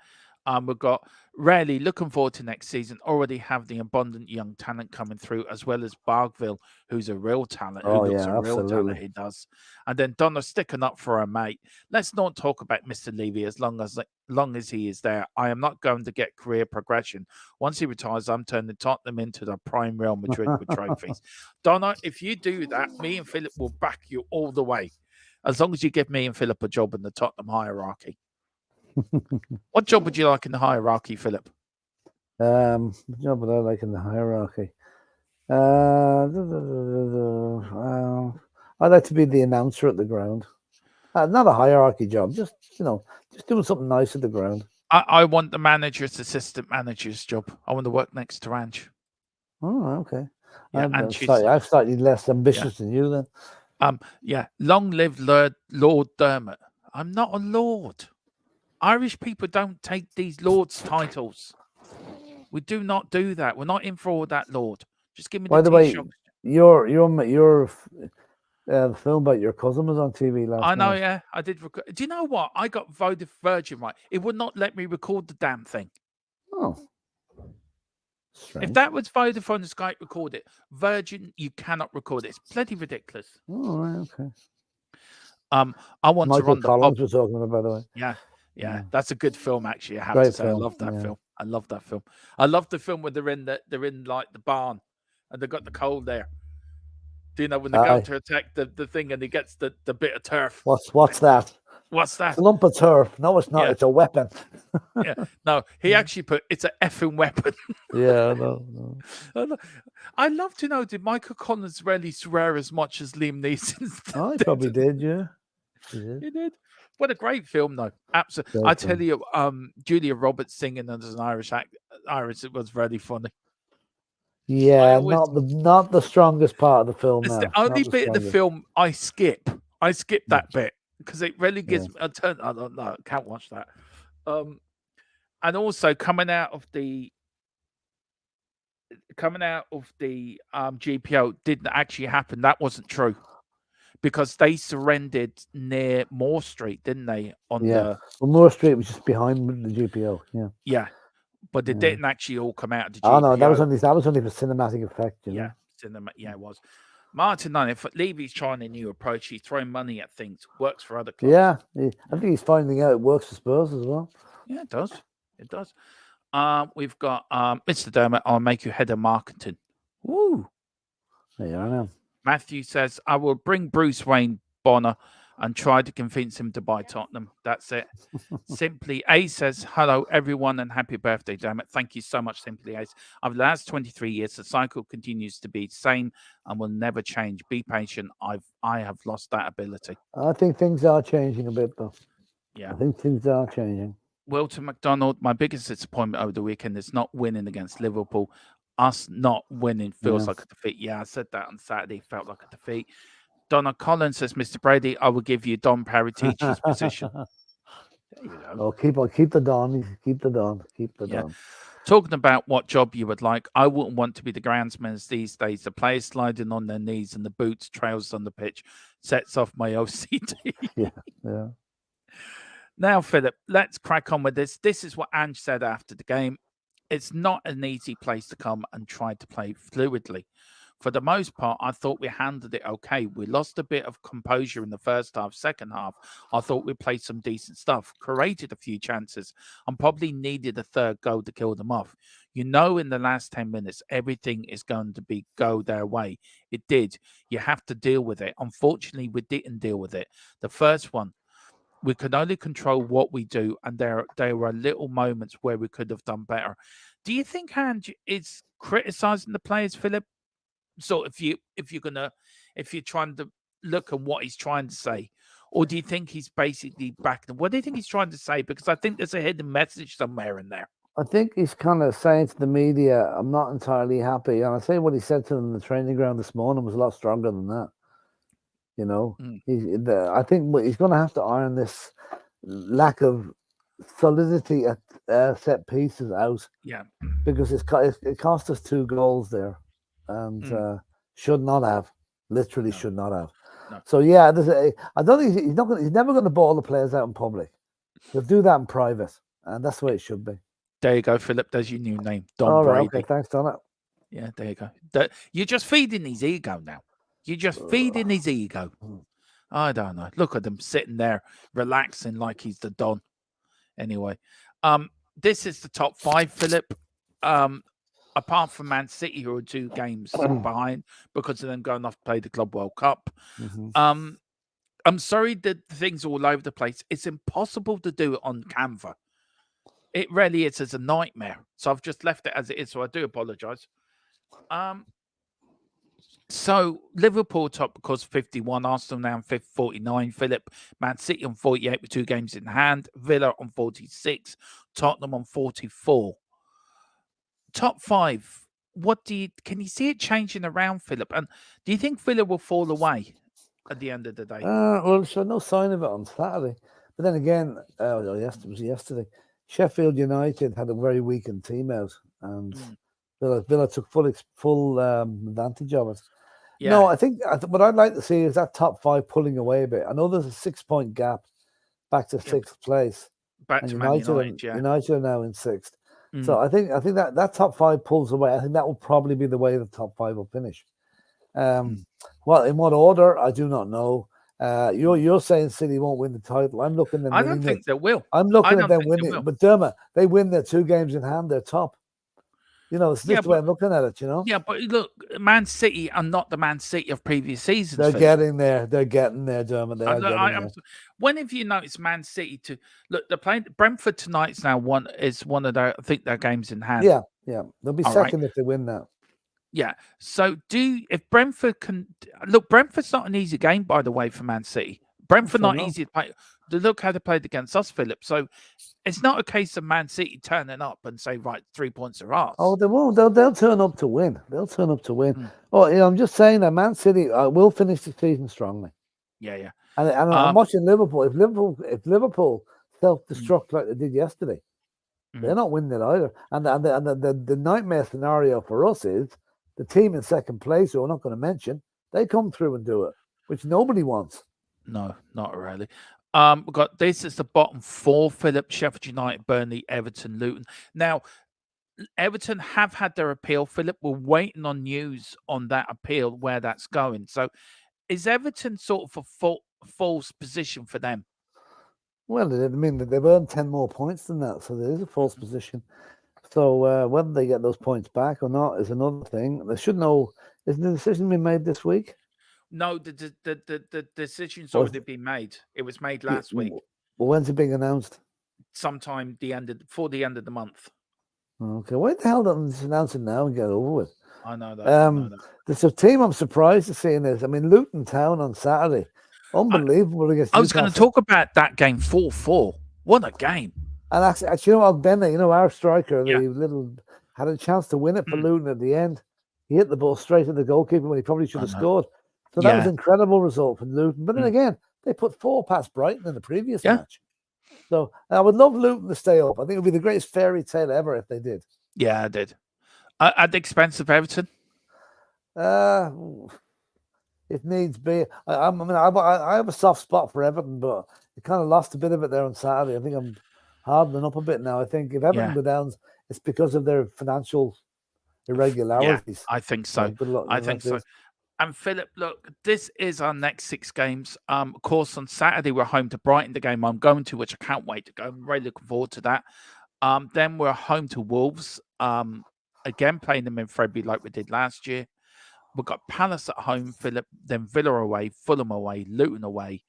We've got Rarely looking forward to next season. Already have the abundant young talent coming through, as well as Bargville, who's a real talent, who Oh looks yeah, a real talent. absolutely. He does. And then Donna sticking up for her mate. Let's not talk about Mr. Levy as long as he is there. I am not going to get career progression. Once he retires, I'm turning Tottenham into the prime Real Madrid with trophies. Donna, if you do that, me and Philip will back you all the way. As long as you give me and Philip a job in the Tottenham hierarchy. What job would you like in the hierarchy, Philip? What job would I like in the hierarchy? I'd like to be the announcer at the ground. Not a hierarchy job, just doing something nice at the ground. I want the manager's assistant manager's job. I want to work next to Ange. Oh, okay. Yeah, I'm slightly less ambitious than you then. Yeah. Long live Lord Dermot. I'm not a lord. Irish people don't take these lords' titles. We do not do that. We're not in for all that, Lord. Just give me By the way, Taoiseach. your film about your cousin was on TV last night. I know, yeah. I did. Do you know what? I got voted Virgin right. It would not let me record the damn thing. Oh. Strange. If that was Vodafone and Skype record it, Virgin, you cannot record it. It's bloody ridiculous. Oh, right, okay. I want Michael to run the Collins was talking about, by the way. Yeah. That's a good film, actually. I have Great to say, film. I love that film. I love that film. I love the film where they're in like the barn, and they've got the coal there. Do you know when they go to attack the thing and he gets the bit of turf? What's that? What's that? It's a lump of turf. No, it's not. Yeah. It's a weapon. Yeah. No, he actually put it's an effing weapon. Yeah, no. I'd love to know, did Michael Collins really swear as much as Liam Neeson? Oh, he probably did, yeah. He did. What a great film, though. Absolutely. Great I tell you, Julia Roberts singing as an Irish it was very funny. Yeah, not the strongest part of the film. It's now. the only bit of the film I skip. I skip that bit because it really gives me a turn. I don't know. I can't watch that. And also coming out of the GPO didn't actually happen. That wasn't true because they surrendered near Moore Street, didn't they? Well, Moore Street was just behind the GPO. Yeah, but it didn't actually all come out of the GPO. Oh no, that was only for cinematic effect. You know? Yeah, it was. Martin, if Levy's trying a new approach, he's throwing money at things. Works for other clubs. Yeah, I think he's finding out it works for Spurs as well. Yeah, it does. It does. We've got Mr. Dermot. I'll make you head of marketing. Woo! There you are now. Matthew says, I will bring Bruce Wayne Bonner and try to convince him to buy Tottenham. That's it. Simply Ace says, hello, everyone, and happy birthday, Dermot. Thank you so much, Simply Ace. Over the last 23 years, the cycle continues to be the same and will never change. Be patient. I have lost that ability. I think things are changing a bit, though. Yeah. I think things are changing. Wilton McDonald, my biggest disappointment over the weekend is not winning against Liverpool. Us not winning feels like a defeat. Yeah, I said that on Saturday. Felt like a defeat. Donna Collins says, Mr. Brady, I will give you Don Paritici's position. There you go. Oh, keep the Don. Keep the Don. Talking about what job you would like, I wouldn't want to be the groundsman these days. The players sliding on their knees and the boots trails on the pitch sets off my OCD. Yeah. Now, Philip, let's crack on with this. This is what Ange said after the game. It's not an easy place to come and try to play fluidly. For the most part, I thought we handled it okay. We lost a bit of composure in the first half. Second half, I thought we played some decent stuff, created a few chances, and probably needed a third goal to kill them off. You know, in the last 10 minutes, everything is going to go their way. It did. You have to deal with it. Unfortunately, we didn't deal with it. The first one, we can only control what we do, and there were little moments where we could have done better. Do you think Ange is criticizing the players, Philip? So if you're trying to look at what he's trying to say, or do you think he's basically backing? What do you think he's trying to say? Because I think there's a hidden message somewhere in there. I think he's kind of saying to the media, "I'm not entirely happy," and I say what he said to them in the training ground this morning was a lot stronger than that. You know, I think he's going to have to iron this lack of solidity at set pieces out Yeah. because it cost us 2 goals there, and should not have, literally No. should not have. No. So yeah, I don't think he's never going to ball the players out in public. He'll do that in private, and that's the way it should be. There you go, Philip. There's your new name, Don All right, Brady. okay, thanks, Donna. Yeah, there you go. You're just feeding his ego now. You're just feeding his ego. I don't know. Look at him sitting there, relaxing like he's the Don. Anyway, this is the top 5, Philip. Apart from Man City, who are 2 games behind because of them going off to play the Club World Cup. I'm sorry that things are all over the place. It's impossible to do it on Canva. It really is. It's a nightmare. So I've just left it as it is. So I do apologise. So Liverpool top because 51, Arsenal now on 49, Philip, Man City on 48 with 2 games in hand, Villa on 46, Tottenham on 44. Top 5. Can you see it changing around, Philip? And do you think Villa will fall away at the end of the day? Well, so no sign of it on Saturday. But then again, it was yesterday. Sheffield United had a very weakened team out, and Villa took full advantage of it. Yeah. No, I think what I'd like to see is that top 5 pulling away a bit. I know there's a 6-point gap back to 6th place. Back to Man United, United are now in 6th. So I think that top 5 pulls away. I think that will probably be the way the top 5 will finish. Well, in what order, I do not know. You're saying City won't win the title. I'm looking at them. I don't think they will. I'm looking at them winning. But Dermot, they win their 2 games in hand. They're top. It's just the way I'm looking at it. Yeah, but look, Man City are not the Man City of previous seasons. They're getting there. They're getting there, Dermot. They are getting there. When have you noticed Man City to look? They're playing Brentford tonight's now one of their their games in hand. Yeah, they'll be second if they win that. Yeah. So if Brentford can look, Brentford's not an easy game, by the way, for Man City. Brentford not easy to play. Look how they played against us, Philip. So it's not a case of Man City turning up and say, right, 3 points are ours. Oh, they won't. They'll turn up to win. They'll turn up to win. Oh, I'm just saying that Man City will finish the season strongly. Yeah. And I'm watching Liverpool. If Liverpool self-destruct like they did yesterday, they're not winning it either. And the nightmare scenario for us is the team in 2nd place, who we're not going to mention, they come through and do it, which nobody wants. No, not really. We've got this is the bottom 4, Philip, Sheffield United, Burnley, Everton, Luton. Now, Everton have had their appeal, Philip. We're waiting on news on that appeal, where that's going. So is Everton sort of a false position for them? Well, I mean, they've earned 10 more points than that, so there is a false position. So whether they get those points back or not is another thing. They should know. Isn't the decision been made this week? No, the decision's already been made. It was made last week. Well, when's it being announced? Sometime before the end of the month. Okay, why the hell don't they announce it now and get over with? I know that. There's a team I'm surprised to see in this. I mean, Luton Town on Saturday, unbelievable against. I was going to talk about that game 4-4. What a game! And actually, Bennett, our striker, had a chance to win it for Luton at the end. He hit the ball straight at the goalkeeper when he probably should have scored. So that was an incredible result for Luton. But then again, they put 4 past Brighton in the previous match. So I would love Luton to stay up. I think it would be the greatest fairy tale ever if they did. Yeah, I did. At the expense of Everton? It needs be. I have a soft spot for Everton, but it kind of lost a bit of it there on Saturday. I think I'm hardening up a bit now. I think if Everton go down, it's because of their financial irregularities. Yeah, I think so. I think so. And Philip, look, this is our next 6 games. Of course, on Saturday, we're home to Brighton, the game I'm going to, which I can't wait to go. I'm really looking forward to that. Then we're home to Wolves, again, playing them in February like we did last year. We've got Palace at home, Philip, then Villa away, Fulham away, Luton away.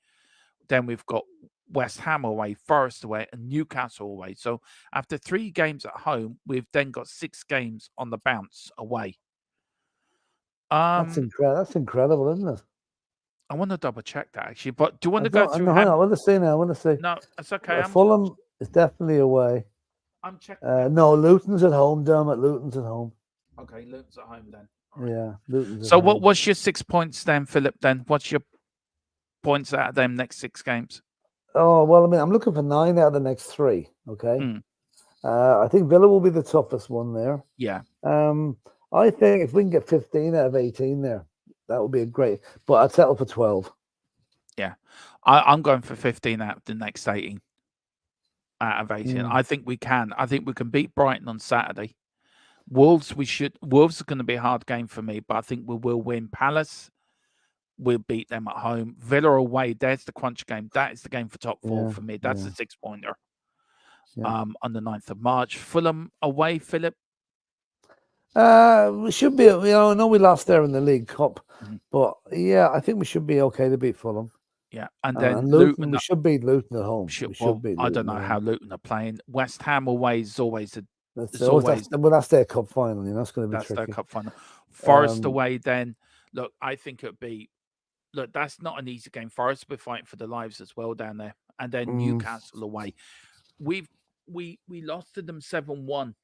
Then we've got West Ham away, Forest away, and Newcastle away. So after 3 games at home, we've then got 6 games on the bounce away. That's incredible, isn't it? I want to double check that actually, but do you want to go through? No, I want to see now. I want to see. No, it's okay. Fulham is definitely away. I'm checking. No, Luton's at home, Dermot. Luton's at home. Okay, Luton's at home then. Right. Yeah, Luton's so at home. What's your 6 points then, Philip? Then what's your points out of them next 6 games? Oh well, I mean, I'm looking for 9 out of the next 3. Okay, Mm, I think Villa will be the toughest one there. yeah, I think if we can get 15 out of 18 there, that would be a great. But I'd settle for 12. yeah. I'm going for 15 out of the next 18. Out of 18, Mm, I think we can. I think we can beat Brighton on Saturday. Wolves, we should. Wolves are going to be a hard game for me, but I think we will win. Palace, we'll beat them at home. Villa away, there's the crunch game. That is the game for top 4 yeah, for me. That's yeah, a 6-pointer. yeah. On the 9th of March. Fulham away, Philip. We should be. I know we lost there in the League Cup, Mhm. but yeah, I think we should be okay to beat Fulham. Yeah, and And then Luton, Luton. we should beat Luton at home. We should Well, beat I don't Luton know at how home. Luton are playing. West Ham away is always a. That's It's always that's their cup final. That's going to be that's their tricky. cup final. Forest Um, away. Then look, I think it'd be. Look, that's not an easy game. Forest we're fighting for their lives as well down there, and then mm, Newcastle away. We've we lost to them 7-1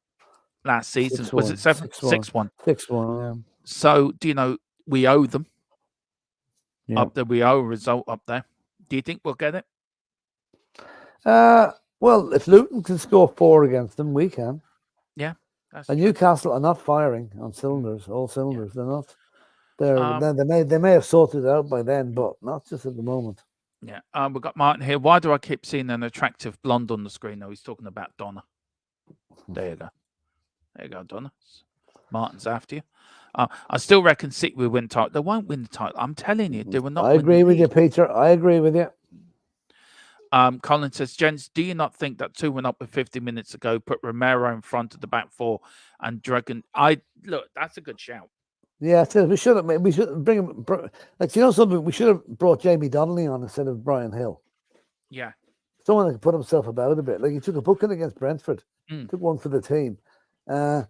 last season. Was 6-1, it 6-1? 6-1. Yeah, So do you know we owe them yeah. up there? We owe a result up there. Do you think we'll get it? Well, if Luton can score 4 against them, we can. Yeah, that's And true. Newcastle are not firing on cylinders, all Yeah. cylinders. They're not. Um, They may have sorted it out by then, but not just at the moment. yeah. We've got Martin here. Why do I keep seeing an attractive blonde on the screen? No, he's talking about Donna. There you go. There you go, Donna. Martin's after you. I still reckon City will win title. They won't win the title. I'm telling you, they will not I win agree the with you, league. Peter. I agree with you. Colin says, gents, do you not think that 2 went up with 50 minutes ago, put Romero in front of the back 4 and Dragon? Look, that's a good shout. Yeah, we should bring him. Like, something, we should have brought Jamie Donnelly on instead of Brian Hill. Yeah. Someone that could put himself about a bit. Like, he took a booking against Brentford, took one for the team. Yeah,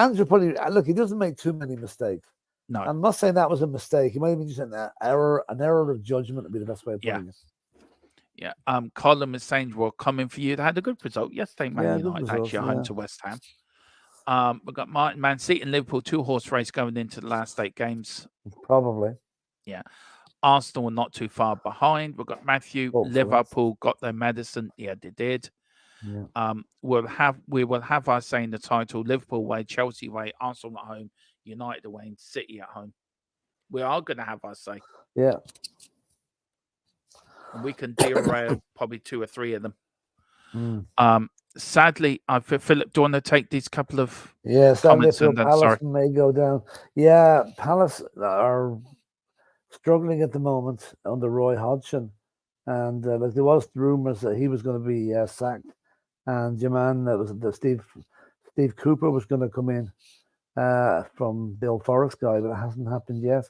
Andrew probably look. He doesn't make too many mistakes. No. I'm not saying that was a mistake. He might have been just an error of judgment. Would be the best way of putting it. Yeah. Colin is saying we're coming for you. They had a good result yesterday, Man United, actually, at home to West Ham. We've got Man City and Liverpool, 2-horse race going into the last 8 games. Probably. Yeah. Arsenal are not too far behind. We've got Matthew. Hopefully. Liverpool got their medicine. Yeah, they did. Yeah. We will have our say in the title. Liverpool away, Chelsea away, Arsenal at home, United away, and City at home. We are going to have our say. Yeah. And we can derail probably 2 or 3 of them. Mm. Sadly, Philip, do you want to take these couple of comments? And then, Palace may go down. Yeah, Palace are struggling at the moment under Roy Hodgson, and like there was rumors that he was going to be sacked, and your man that was Steve Cooper was going to come in from the Old Forest guy, but it hasn't happened yet.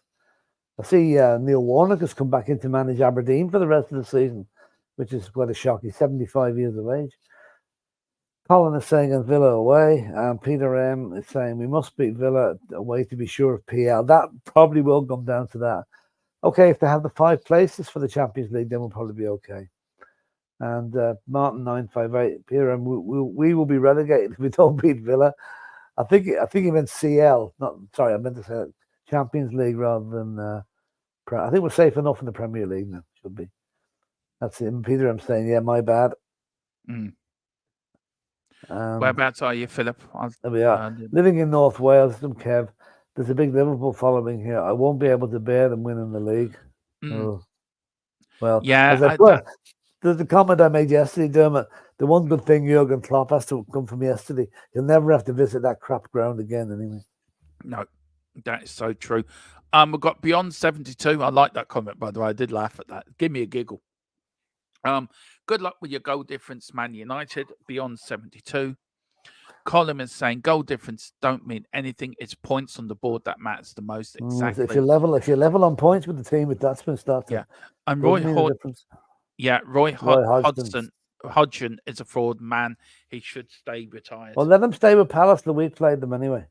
I see Neil Warnock has come back in to manage Aberdeen for the rest of the season, which is quite a shock. He's 75 years of age. Colin is saying on Villa away, and Peter M is saying we must beat Villa away to be sure of PL. That probably will come down to that. Okay, if they have the 5 places for the Champions League, then we'll probably be okay. And Martin 958, Peter M, we will be relegated if we don't beat Villa. I think he meant CL. I meant to say Champions League rather than. I think we're safe enough in the Premier League now. Should be. That's him. Peter M saying, yeah, my bad. Whereabouts are you, Philip? There we are. Living in North Wales, from Kev. There's a big Liverpool following here. I won't be able to bear them winning the league. Oh. Well, yeah. There's a comment I made yesterday, Dermot. The one good thing Jurgen Klopp has to come from yesterday, he'll never have to visit that crap ground again anyway. No, that is so true. We've got Beyond 72. I like that comment, by the way. I did laugh at that. Give me a giggle. Good luck with your goal difference, Man United. Beyond 72. Colin is saying goal difference don't mean anything. It's points on the board that matters the most. Exactly. If you're level on points with the team, that's been started. Yeah, and Roy Hodgson is a fraud man. He should stay retired. Well, let him stay with Palace. The week played them anyway.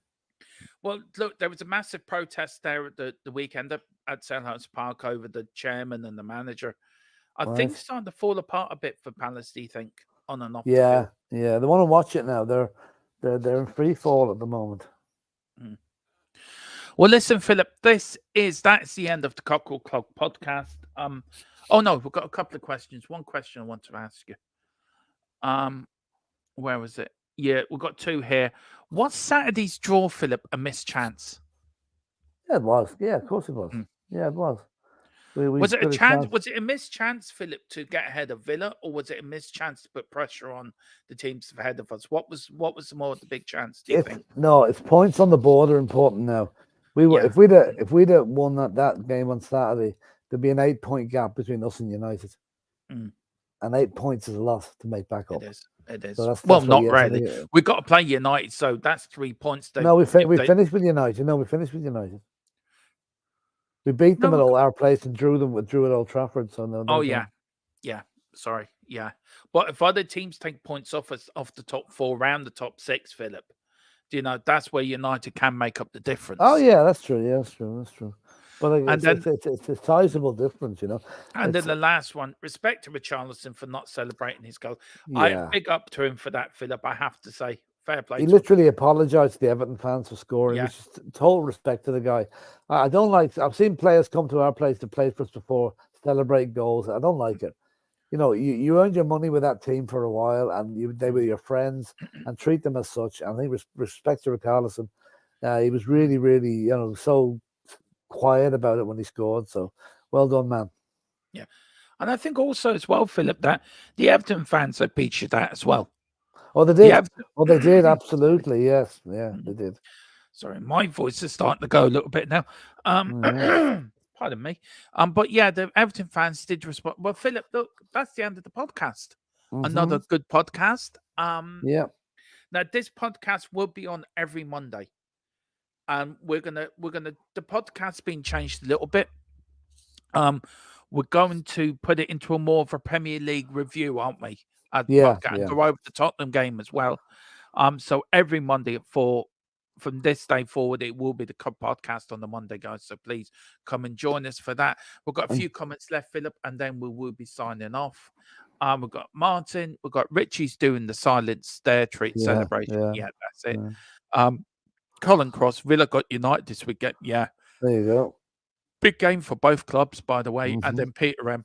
Well, look, there was a massive protest there at the weekend at Selhurst Park over the chairman and the manager. I think it's starting to fall apart a bit for Palace. Do you think on and off? Yeah, they want to watch it now. They're in free fall at the moment. Well, listen, Philip, that's the end of the Cockerl Club podcast. Oh no, we've got a couple of questions. One question I want to ask you. Where was it? Yeah, we've got two here. Was Saturday's draw, Philip, a mischance? Yeah, it was. Yeah, of course it was. Mm. Yeah, it was. We Was it a got chance? Was it a mischance, Philip, to get ahead of Villa, or was it a mischance to put pressure on the teams ahead of us? What was the big chance? Do you think? No, it's points on the board are important now. We were if we'd have won that game on Saturday, there'd be an 8-point gap between us and United. Mm. And 8 points is a lot to make back up. It is. So that's well, what not really. We've got to play United, so that's 3 points. No, we finished with United. No, we finished with United. We beat them at our place and drew at Old Trafford. So no. Oh yeah. Sorry, yeah. But if other teams take points off us off the top 4, round the top 6, Philip, that's where United can make up the difference. Oh yeah, that's true. Yeah, that's true. But it's a sizable difference, And then the last one, respect to Richarlison for not celebrating his goal. Yeah. I big up to him for that, Philip. I have to say, fair play. He literally apologized to the Everton fans for scoring. Yeah. Which is total respect to the guy. I don't like. I've seen players come to our place to play for us before, celebrate goals. I don't like it. You earned your money with that team for a while, and they were your friends, and treat them as such. I think respect to Richarlison. He was really, really, so quiet about it when he scored. So well done, man. Yeah. And I think also as well, Philip, that the Everton fans have featured that as well. Oh, they did. They did. Absolutely. Yes. Yeah, they did. Sorry, my voice is starting to go a little bit now. Pardon me. But yeah, the Everton fans did respond. Well, Philip, look, that's the end of the podcast. Another good podcast. Yeah. Now this podcast will be on every Monday. We're gonna the podcast's been changed a little bit. We're going to put it into a more of a Premier League review, aren't we? Yeah. Go over the Tottenham game as well. So every Monday at 4, from this day forward, it will be the podcast on the Monday, guys. So please come and join us for that. We've got a few comments left, Philip, and then we will be signing off. We've got Martin. We've got Richie's doing the silent stare treat celebration. Yeah, that's it. Yeah. Colin Cross, Villa got United this weekend. Yeah. There you go. Big game for both clubs, by the way. And then Peter M.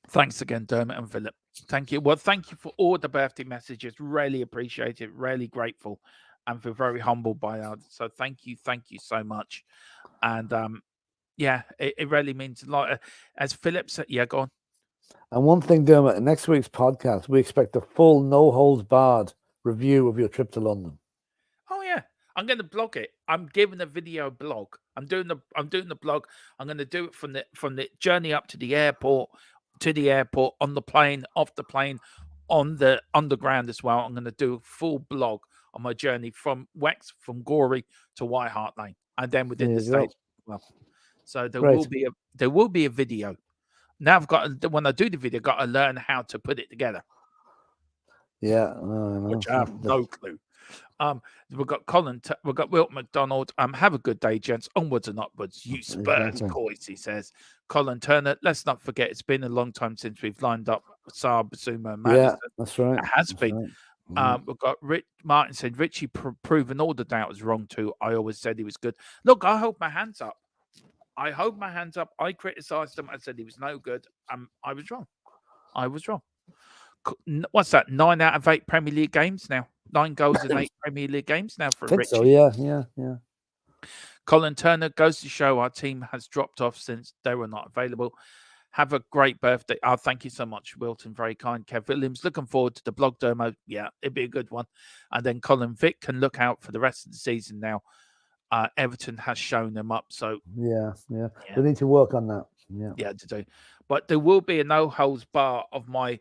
Thanks again, Dermot and Philip. Thank you. Well, thank you for all the birthday messages. Really appreciate it. Really grateful. And feel very humbled by that. So thank you so much. And yeah, it really means a lot. As Philip said, yeah, go on. And one thing, Dermot, in next week's podcast, we expect a full, no holds barred review of your trip to London. Oh yeah, I'm going to blog it. I'm giving a video blog. I'm doing the blog. I'm going to do it from the journey up to the airport, on the plane, off the plane, on the underground as well. I'm going to do a full blog on my journey from Gorey to White Hart Lane, and then within the stage. Well, so there will be a video. Now when I do the video, I've got to learn how to put it together. Yeah, which I have no clue. We've got Colin. We've got Wilt McDonald. Have a good day, gents. Onwards and upwards. You Spurs boys, he says. Colin Turner. Let's not forget, it's been a long time since we've lined up Saab, Basuma, and Madison. Yeah, that's right. It has been. Right. We've got Martin said Richie proven all the doubters wrong too. I always said he was good. Look, I hold my hands up. I criticised him. I said he was no good. I was wrong. What's that? 9 out of 8 Premier League games now. 9 goals in 8 Premier League games now for Richie. So yeah. Colin Turner goes to show our team has dropped off since they were not available. Have a great birthday. Oh, thank you so much, Wilton. Very kind. Kev Williams. Looking forward to the blog demo. Yeah, it'd be a good one. And then Colin Vick can look out for the rest of the season now. Everton has shown them up. So yeah. They need to work on that. Yeah, to do. But there will be a no holds bar of my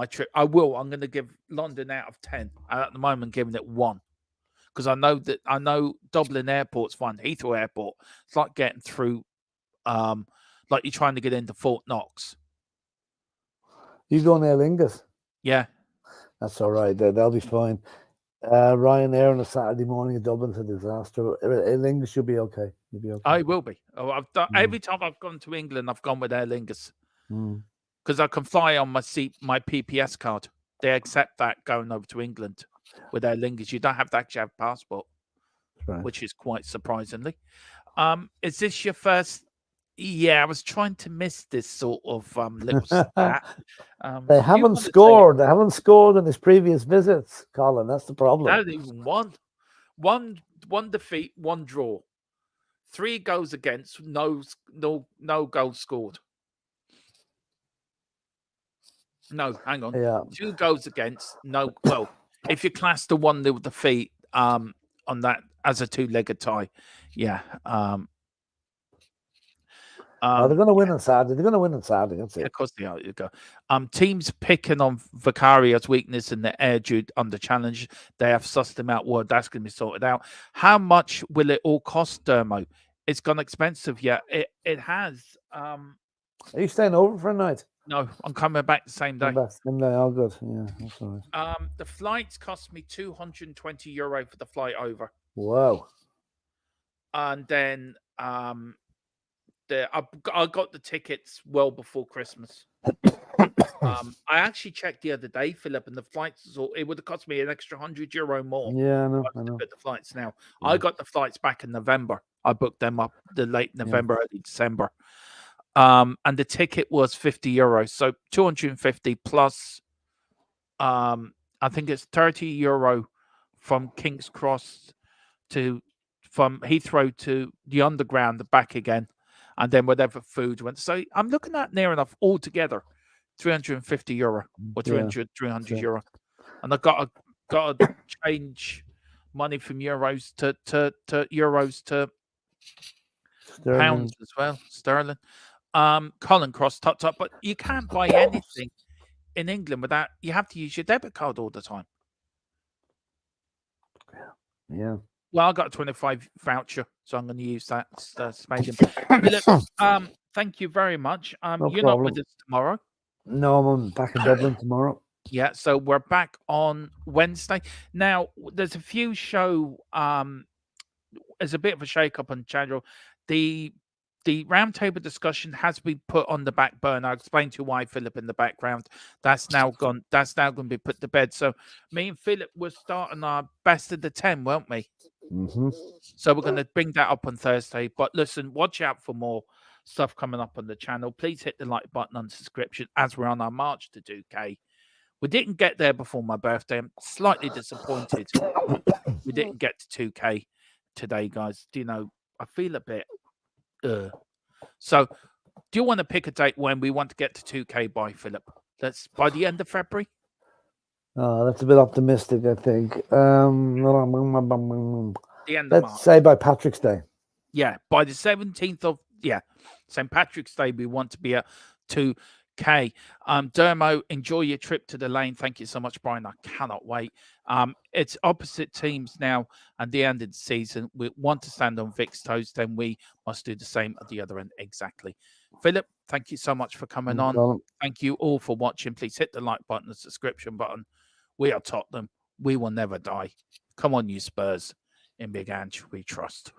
trip. I'm going to give London out of 10. At the moment, giving it 1 because I know Dublin Airport's fun. Heathrow Airport. It's like getting through. Like you're trying to get into Fort Knox. You going Aer Lingus? Yeah, that's all right. They'll be fine. Ryanair on a Saturday morning in Dublin's a disaster. Aer Lingus should be okay. You'll be okay. I will be. Oh, I've done every time I've gone to England. I've gone with Aer Lingus because I can fly on my PPS card. They accept that going over to England with Aer Lingus. You don't have to actually have a passport. Right. which is quite surprisingly. Is this your first? Yeah, I was trying to miss this sort of little stat. They Do you haven't want to say it? scored. They haven't scored in his previous visits, Colin. That's the problem. Not even one defeat, one draw, 3 goals against, no goals scored. No, hang on. Yeah. 2 goals against, no. Well, if you class the 1-0 defeat on that as a 2-legged tie, yeah. They're going to win on Saturday. They're going to win on Saturday. That's it. Of course they are. You go. Teams picking on Vicaria's weakness in the air due under challenge. They have sussed him out. Well, that's going to be sorted out. How much will it all cost, Dermo? It's gone expensive. Yeah, it has. Are you staying over for a night? No, I'm coming back the same day. Same day. All good. Yeah, that's all right. The flights cost me €220 for the flight over. Wow. And then I got the tickets well before Christmas. I actually checked the other day, Philip, and the flights. It would have cost me an extra €100 more. Yeah, I know. The flights now. Yeah. I got the flights back in November. I booked them up the late November, early December. And the ticket was €50, so 250 plus. I think it's €30 from King's Cross from Heathrow to the Underground, back again, and then whatever food went. So I'm looking at near enough altogether €350 or 300 euro, and I got to change money from euros to euros to pounds as well, sterling. Colin Cross topped up, but you can't buy anything in England without, you have to use your debit card all the time. Yeah. Well, I got a 25 voucher, so I'm going to use that. Philip, thank you very much. You're not with us tomorrow. No, I'm back in Dublin tomorrow. Yeah, so we're back on Wednesday. Now, there's a few show. There's a bit of a shake-up on channel. The roundtable discussion has been put on the back burner. I'll explain to you why, Philip, in the background. That's now gone. That's now going to be put to bed. So me and Philip were starting our best of the 10, weren't we? Mm-hmm. So we're going to bring that up on Thursday. But listen, watch out for more stuff coming up on the channel. Please hit the like button on subscription as we're on our march to 2K. We didn't get there before my birthday. I'm slightly disappointed we didn't get to 2K today, guys. Do you know, I feel a bit... So, do you want to pick a date when we want to get to 2K by, Philip? That's by the end of February? Oh, that's a bit optimistic, I think. The end of March. Let's say by Patrick's Day. Yeah, by the 17th of... Yeah, St. Patrick's Day, we want to be at 2K. Dermo, enjoy your trip to the lane. Thank you so much, Brian. I cannot wait. It's opposite teams now, and the end of the season. We want to stand on Vic's toes, then we must do the same at the other end. Exactly. Philip, thank you so much for coming on. Thank you all for watching. Please hit the like button, the subscription button. We are Tottenham. We will never die. Come on, you Spurs. In Big Ange, we trust.